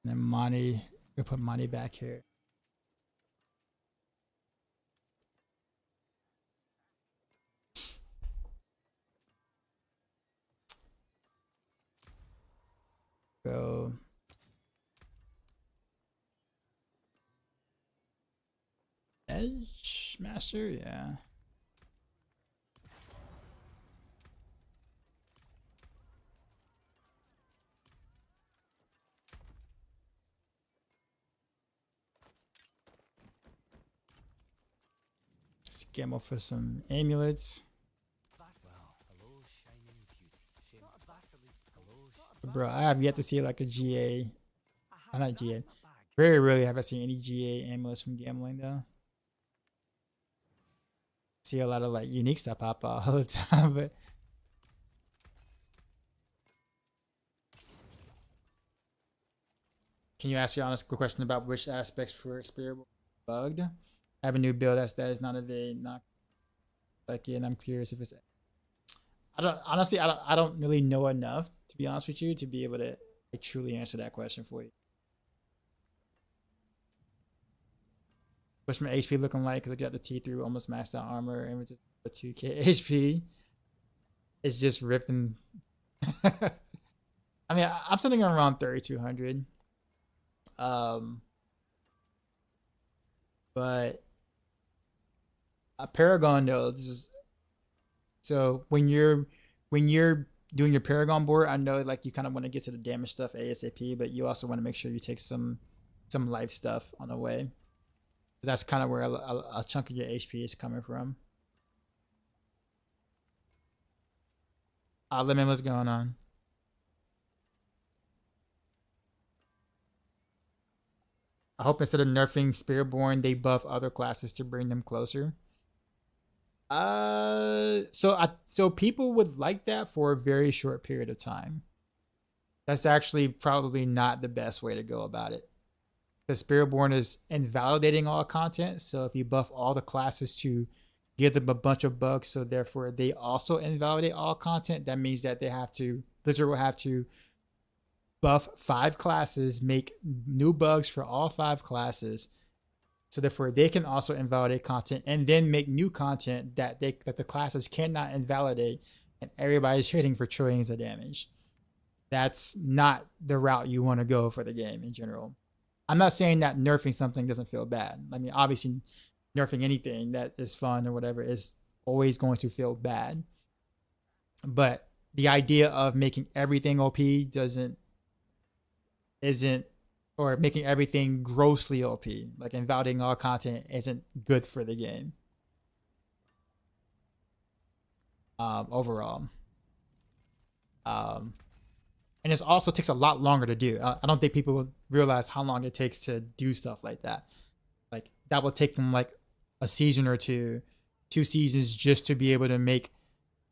And then Monty, we'll put Monty back here. Go. Edge Master, yeah. Scammo for some amulets. Bro, I have yet to see like a GA. Not GA. Very rarely have I seen any GA amulets from gambling though. See a lot of like unique stuff pop out all the time, but can you ask your honest question about which aspects for Experimentation bugged? I have a new build that is not lucky, and I'm curious if it's. I don't really know enough to be honest with you to be able to truly answer that question for you. What's my HP looking like? Because I got the T3 almost maxed out armor and it's just a 2k HP. It's just ripping. I mean, I'm sitting around 3,200. But a Paragon though, this is so when you're doing your Paragon board, I know like you kind of want to get to the damage stuff ASAP, but you also want to make sure you take some life stuff on the way. That's kind of where a chunk of your HP is coming from. Lemon, what's going on? I hope instead of nerfing Spiritborn, they buff other classes to bring them closer. So people would like that for a very short period of time. That's actually probably not the best way to go about it. Because Spiritborn is invalidating all content. So if you buff all the classes to give them a bunch of bugs, so therefore they also invalidate all content, that means that Blizzard will have to buff 5 classes, make new bugs for all 5 classes, so therefore they can also invalidate content, and then make new content that the classes cannot invalidate, and everybody's hitting for trillions of damage. That's not the route you want to go for the game in general. I'm not saying that nerfing something doesn't feel bad. I mean, obviously, nerfing anything that is fun or whatever is always going to feel bad. But the idea of making everything OP or making everything grossly OP, like invalidating all content, isn't good for the game. Overall. And it also takes a lot longer to do. I don't think people realize how long it takes to do stuff like that. Like, that will take them like a season or 2 seasons just to be able to make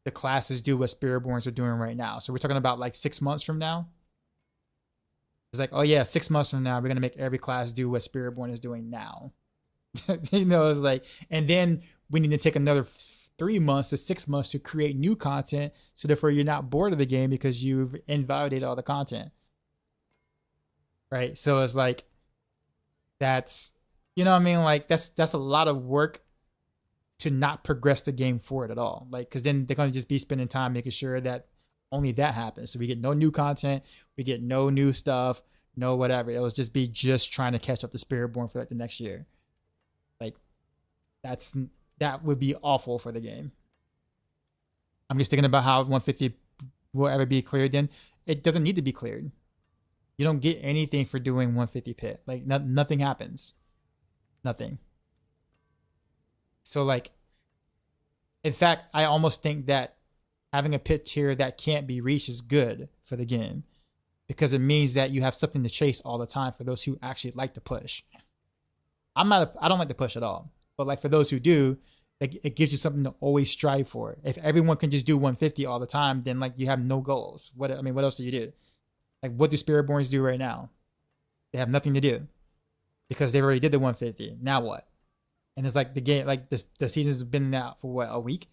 the classes do what Spiritborns are doing right now. So we're talking about like 6 months from now. It's like, oh yeah, 6 months from now, we're going to make every class do what Spiritborn is doing now. You know, it's like, and then we need to take another 3 months to 6 months to create new content. So therefore you're not bored of the game because you've invalidated all the content. Right. So it's like, that's, you know what I mean? Like that's a lot of work to not progress the game forward at all. Like, cause then they're going to just be spending time making sure that only that happens. So we get no new content, we get no new stuff, no whatever. It'll just be trying to catch up to Spiritborn for like the next year. Like, that would be awful for the game. I'm just thinking about how 150 will ever be cleared. Then it doesn't need to be cleared. You don't get anything for doing 150 pit. Like nothing happens. Nothing. So like, in fact, I almost think that having a pit tier that can't be reached is good for the game, because it means that you have something to chase all the time for those who actually like to push. I don't like to push at all, but like for those who do, like, it gives you something to always strive for. If everyone can just do 150 all the time, then like you have no goals. What else do you do? Like, what do Spiritborns do right now? They have nothing to do because they already did the 150. Now what? And it's like the game, like the season's been out for what, a week?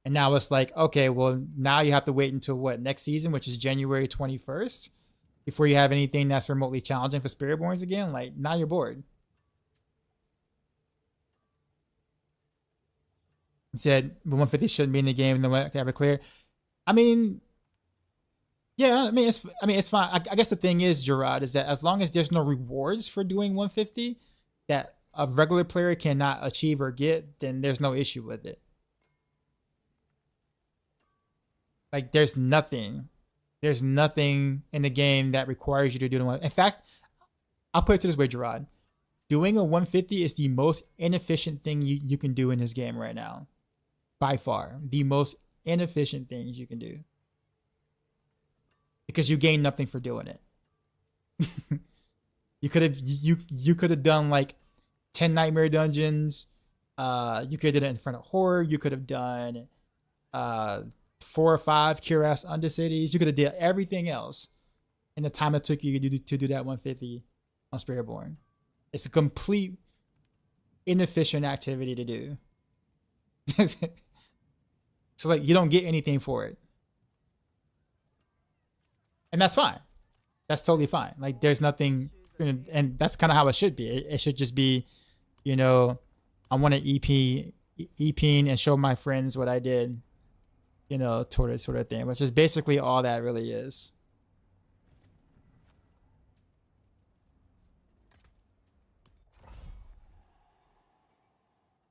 And now it's like, okay, well, now you have to wait until what, next season, which is January 21st, before you have anything that's remotely challenging for Spiritborns again. Like, now you're bored. It said 150 shouldn't be in the game, and then what, have it clear. I mean, yeah, it's fine. I guess the thing is, Gerard, is that as long as there's no rewards for doing 150 that a regular player cannot achieve or get, then there's no issue with it. Like, there's nothing in the game that requires you to do the one. In fact, I'll put it this way, Gerard. Doing a 150 is the most inefficient thing you can do in this game right now. By far, the most inefficient things you can do. Because you gain nothing for doing it. You could have done like 10 nightmare dungeons. You could have done it in front of horror. You could have done 4 or 5 cure-ass undercities. You could have did everything else in the time it took you to do that 150 on Spiritborn. It's a complete inefficient activity to do. So like, you don't get anything for it. And that's fine. That's totally fine. Like, there's nothing, and that's kind of how it should be. It should just be, you know, I want to EP and show my friends what I did, you know, sort of thing, which is basically all that really is.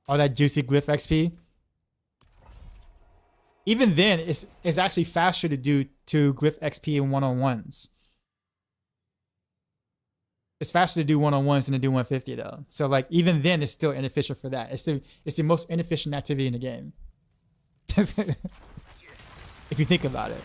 All that juicy glyph XP. Even then, it's actually faster to do glyph XP in 1-on-1s. It's faster to do 1-on-1s than to do 150 though. So like, even then, it's still inefficient for that. It's the most inefficient activity in the game. if you think about it.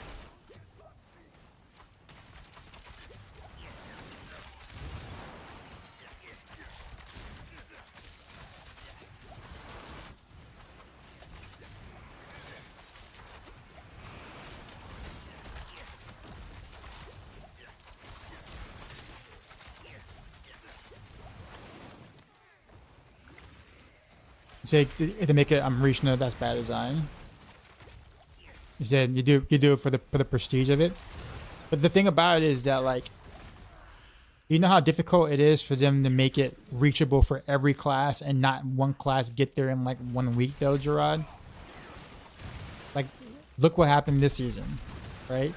Say to make it, I'm reaching it. That's bad design. He said you do it for the prestige of it. But the thing about it is that, like, you know how difficult it is for them to make it reachable for every class and not one class get there in like 1 week though, Gerard. Like, look what happened this season, right?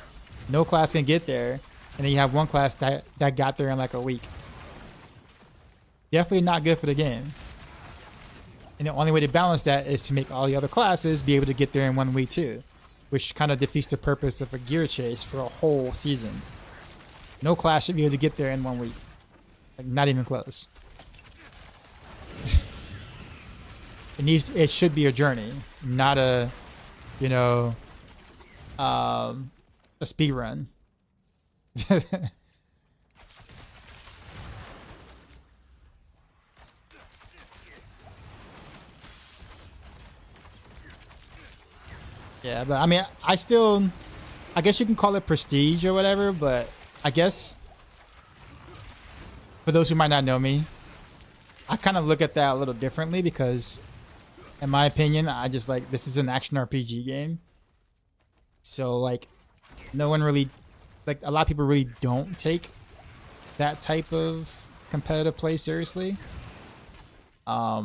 No class can get there, and then you have one class that got there in like a week. Definitely not good for the game. And the only way to balance that is to make all the other classes be able to get there in 1 week too, which kind of defeats the purpose of a gear chase for a whole season. No class should be able to get there in 1 week. Like, not even close. It should be a journey, not a, you know, a speed run. Yeah, but I mean, I guess you can call it prestige or whatever, but I guess for those who might not know me, I kind of look at that a little differently because, in my opinion, I just like, this is an action RPG game. So, like, no one really, like, a lot of people really don't take that type of competitive play seriously. I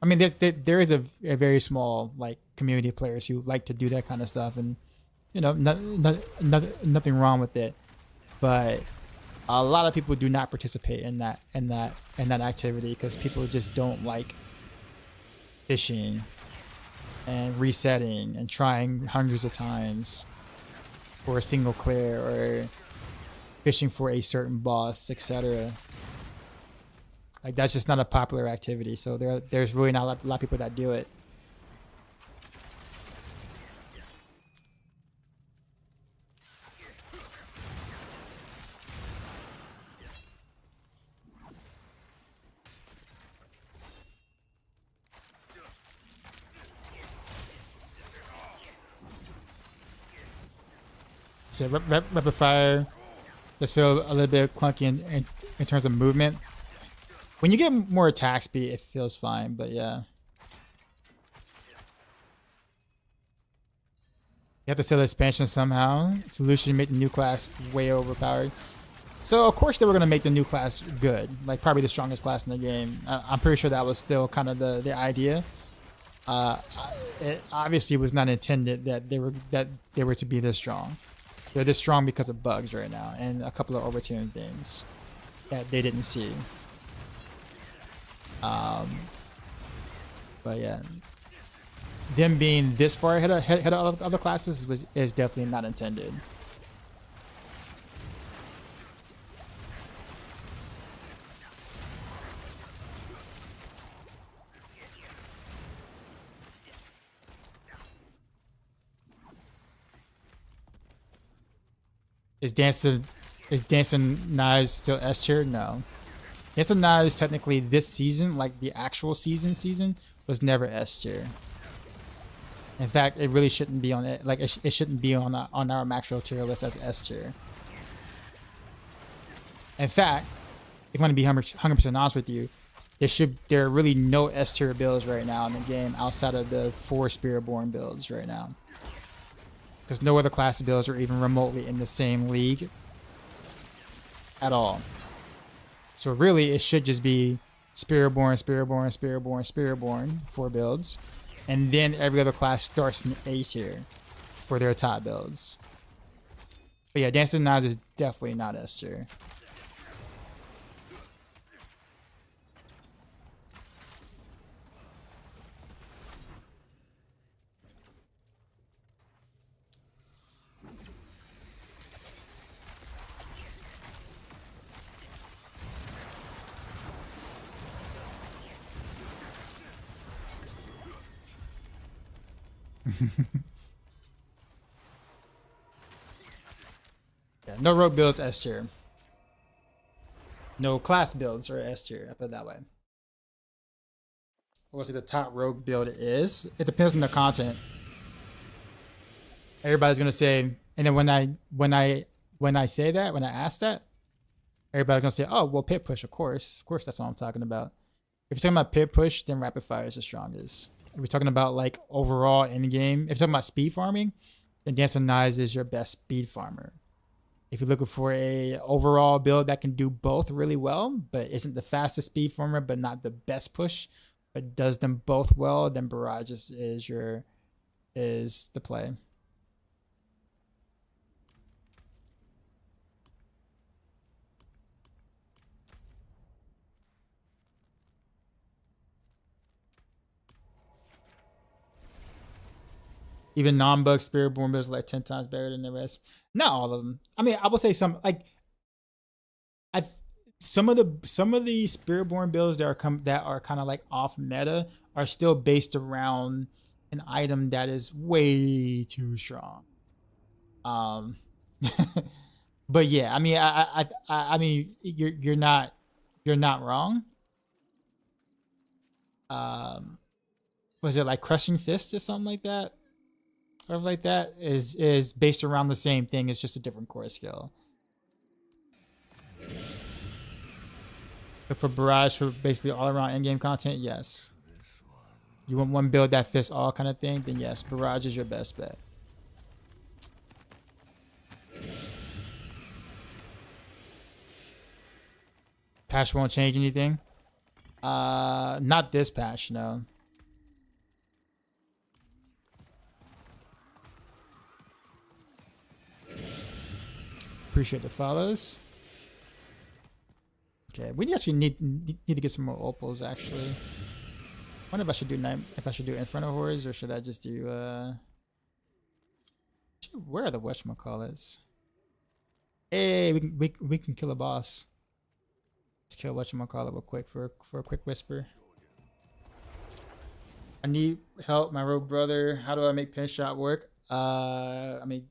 mean, there is a very small, like, community of players who like to do that kind of stuff, and, you know, nothing wrong with it. But a lot of people do not participate in that activity because people just don't like fishing and resetting and trying hundreds of times for a single clear or fishing for a certain boss, etc. Like, that's just not a popular activity. So there's really not a lot of people that do it. So rapid fire just feel a little bit clunky in terms of movement. When you get more attack speed, it feels fine, but yeah. You have to sell the expansion somehow. Solution to make the new class way overpowered. So of course they were gonna make the new class good, like probably the strongest class in the game. I'm pretty sure that was still kind of the idea. It obviously was not intended that they were to be this strong. They're this strong because of bugs right now and a couple of overtuned things that they didn't see. But yeah, them being this far ahead of other classes is definitely not intended. Is Dancing Knives still S tier? No. Dancing Knives technically this season, like the actual season, was never S tier. In fact, it really shouldn't be on it. Like, it shouldn't be on our Maxroll tier list as S tier. In fact, if I'm gonna be 100% honest with you, there are really no S tier builds right now in the game outside of the 4 Spiritborn builds right now. Because no other class builds are even remotely in the same league at all. So really, it should just be Spiritborn, 4 builds. And then every other class starts in A tier for their top builds. But yeah, Dancing Knives is definitely not S tier. no rogue builds S tier. No class builds are S tier. I put it that way. What's the top rogue build is? It depends on the content. Everybody's gonna say, and then when I say that, when I ask that, everybody's gonna say, "Oh, well, pit push, of course, that's what I'm talking about." If you're talking about pit push, then rapid fire is the strongest. If we're talking about like overall in game, if you're talking about speed farming, then Dance of Knives is your best speed farmer. If you're looking for a overall build that can do both really well, but isn't the fastest speed farmer, but not the best push, but does them both well, then Barrage is the play. Even non-bug Spiritborn builds are like 10 times better than the rest. Not all of them. I mean, I will say some like some of the Spiritborn builds that are kind of like off meta are still based around an item that is way too strong. But yeah, I mean, I mean, you're not wrong. Was it like Crushing Fist or something like that? Stuff like that is based around the same thing. It's just a different core skill. But for Barrage, for basically all around in-game content, yes. You want one build that fits all kind of thing, then yes, Barrage is your best bet. Patch won't change anything. Not this patch, no. Appreciate the follows. Okay, we actually need to get some more opals. Actually, I wonder if I should do Inferno Hordes or should I just do where are the whatchamacallits? Hey, we can kill a boss. Let's kill whatchamacallit real quick for a quick whisper. I need help, my rogue brother. How do I make pin shot work? I mean,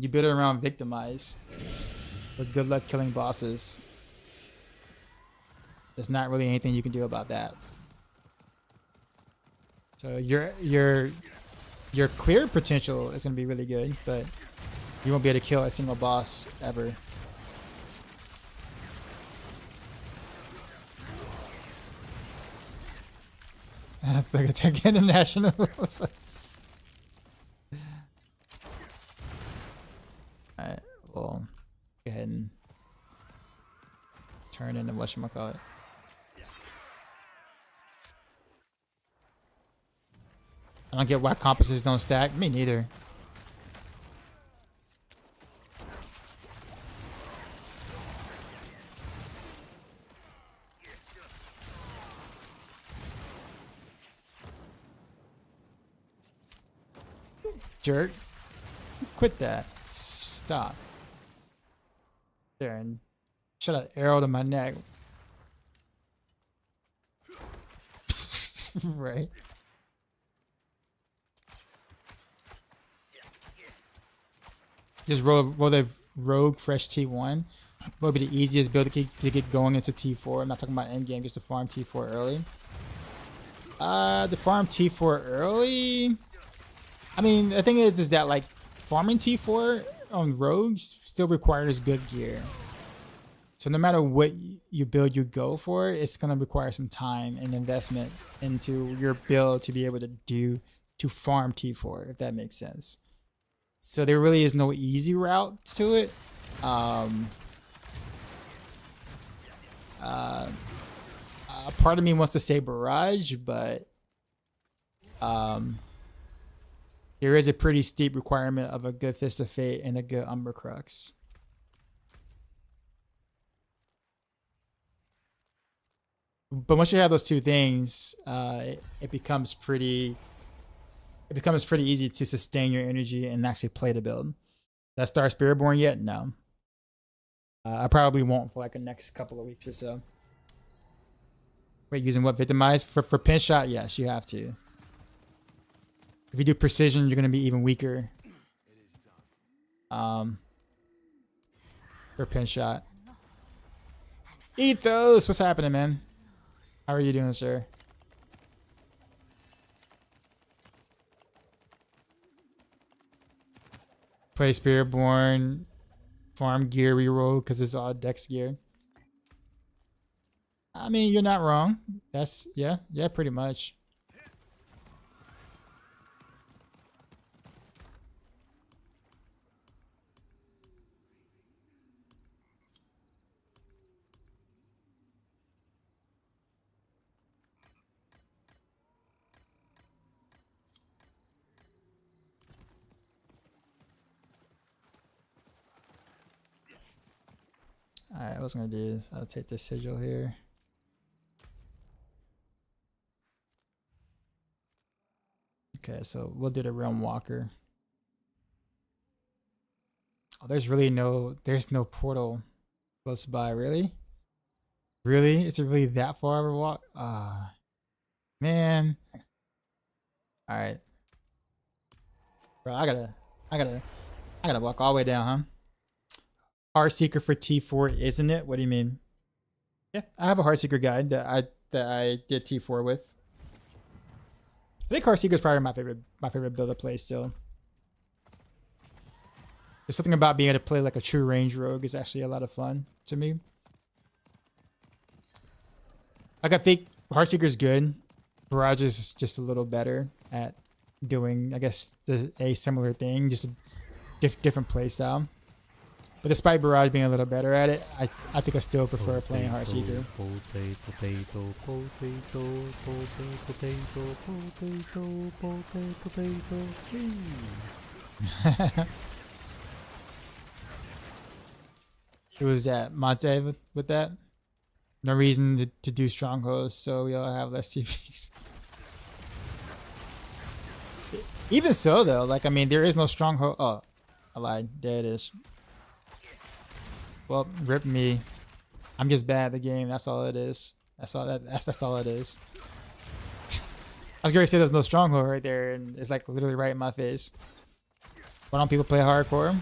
you build it around victimize. But good luck killing bosses. There's not really anything you can do about that. So your clear potential is gonna be really good, but you won't be able to kill a single boss ever. Like a Tech International. Alright, well, go ahead and turn into whatchamacallit. I don't get why compasses don't stack. Me neither. Jerk. Quit that. Stop. There and shut an arrow to my neck. Right. Just roll the Rogue Fresh T1. Will be the easiest build to get going into T4. I'm not talking about end game, just to farm T4 early. To farm T4 early. I mean, the thing is that like farming T4 on rogues still requires good gear. So no matter what you build you go for, it's gonna require some time and investment into your build to be able to farm T4, if that makes sense. So there really is no easy route to it. Part of me wants to say Barrage, but there is a pretty steep requirement of a good Fist of Fate and a good Umber Crux. But once you have those two things, it becomes pretty easy to sustain your energy and actually play the build. Did I start Spiritborn yet? No. I probably won't for like the next couple of weeks or so. Wait, using what? Victimize? For pin shot? Yes, you have to. If you do precision, you're going to be even weaker. For pin shot. Ethos, what's happening, man? How are you doing, sir? Play Spiritborn, farm gear reroll because it's all dex gear. I mean, you're not wrong. That's yeah, pretty much. Alright, what I was gonna do is I'll take this sigil here. Okay, so we'll do the Realm Walker. Oh, there's no portal close by, really? Really? Is it really that far of a walk? Ah, man. Alright. Bro, I gotta walk all the way down, huh? Heartseeker for T4, isn't it? What do you mean? Yeah, I have a Heartseeker guide that I did T4 with. I think Heartseeker is probably my favorite build to play still. There's something about being able to play like a true range rogue is actually a lot of fun to me. Like I think Heartseeker is good. Barrage is just a little better at doing, I guess, a similar thing, just a different play style. But despite Barrage being a little better at it, I think I still prefer playing Heartseeker. Who was that? Monte with that? No reason to do strongholds, so we all have less CVs. Even so, though, like, I mean, there is no stronghold. Oh, I lied. There it is. Well, rip me. I'm just bad at the game. That's all it is. That's all it is. I was going to say there's no stronghold right there, and it's like literally right in my face. Why don't people play hardcore?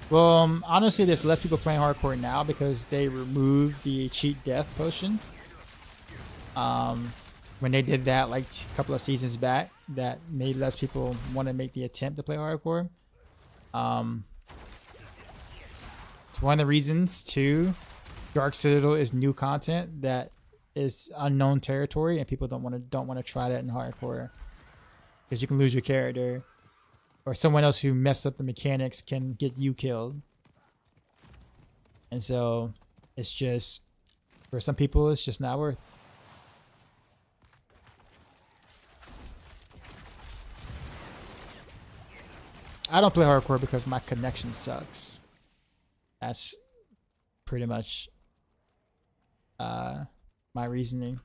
Well, honestly, there's less people playing hardcore now because they removed the cheat death potion. When they did that like a couple of seasons back, that made less people want to make the attempt to play hardcore. It's one of the reasons too. Dark Citadel is new content that is unknown territory, and people don't want to try that in hardcore because you can lose your character, or someone else who messed up the mechanics can get you killed. And so it's just, for some people, it's just not worth. I don't play hardcore because my connection sucks. That's pretty much my reasoning.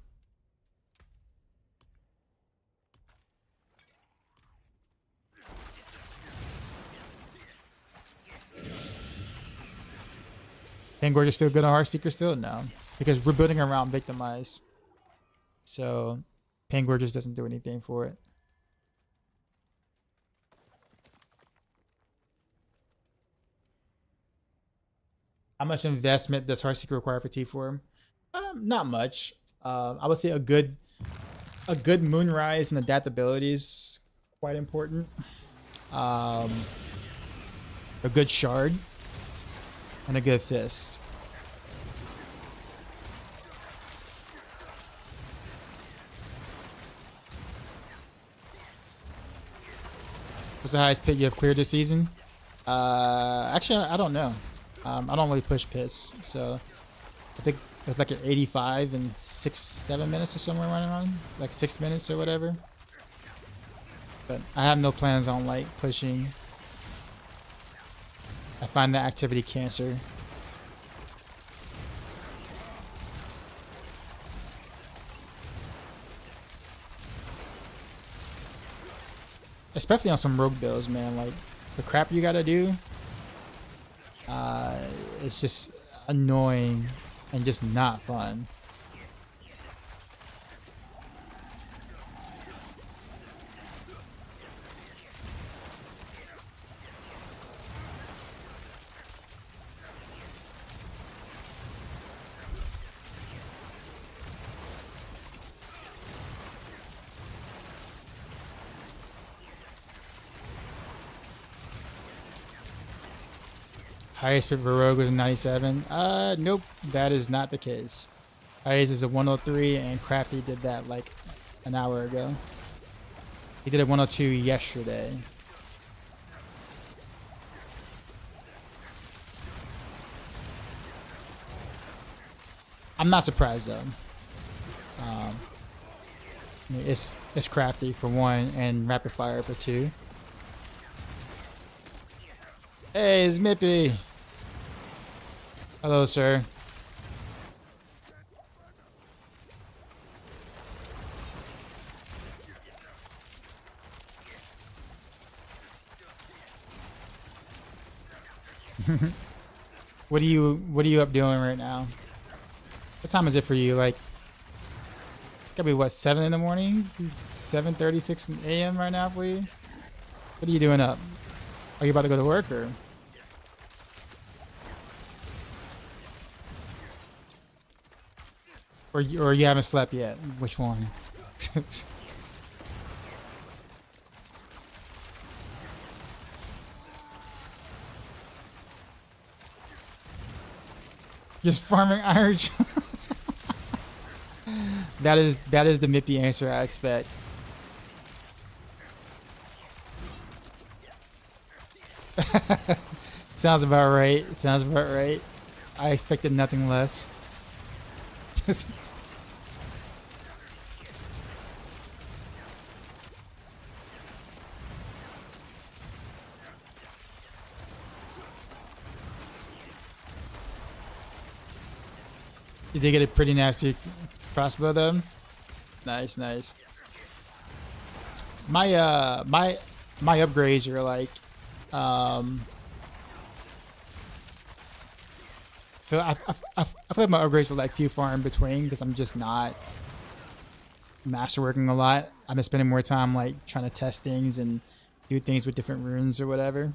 Pangorge is still good on Heartseeker still? No. Because we're building around Victimize. So Pangorge just doesn't do anything for it. How much investment does Heartseeker require for T4? Not much. I would say a good Moonrise and adaptability is quite important. A good Shard and a good Fist. What's the highest pit you have cleared this season? Actually, I don't know. I don't really push pits, so I think it's like an 85 in 6-7 minutes or somewhere around, like 6 minutes or whatever. But I have no plans on like pushing. I find that activity cancer. Especially on some rogue builds, man. Like the crap you gotta do. It's just annoying and just not fun. Highest spit for Rogue was a 97. Nope, that is not the case. Highest is a 103, and Crafty did that like an hour ago. He did a 102 yesterday. I'm not surprised though. I mean, it's Crafty for one, and Rapid Fire for two. Hey, it's Mippy. Hello, sir. What are you up doing right now? What time is it for you? Like, it's gotta be what, 7 in the morning? 7:30, 6 a.m. right now for you? What are you doing up? Are you about to go to work or you haven't slept yet? Which one? Just farming iron. That is the Mippy answer I expect. Sounds about right. Sounds about right. I expected nothing less. You did get a pretty nasty crossbow though. Nice, nice. My upgrades are like I feel like my upgrades are like few far in between because I'm just not masterworking a lot. I've been spending more time like trying to test things and do things with different runes or whatever.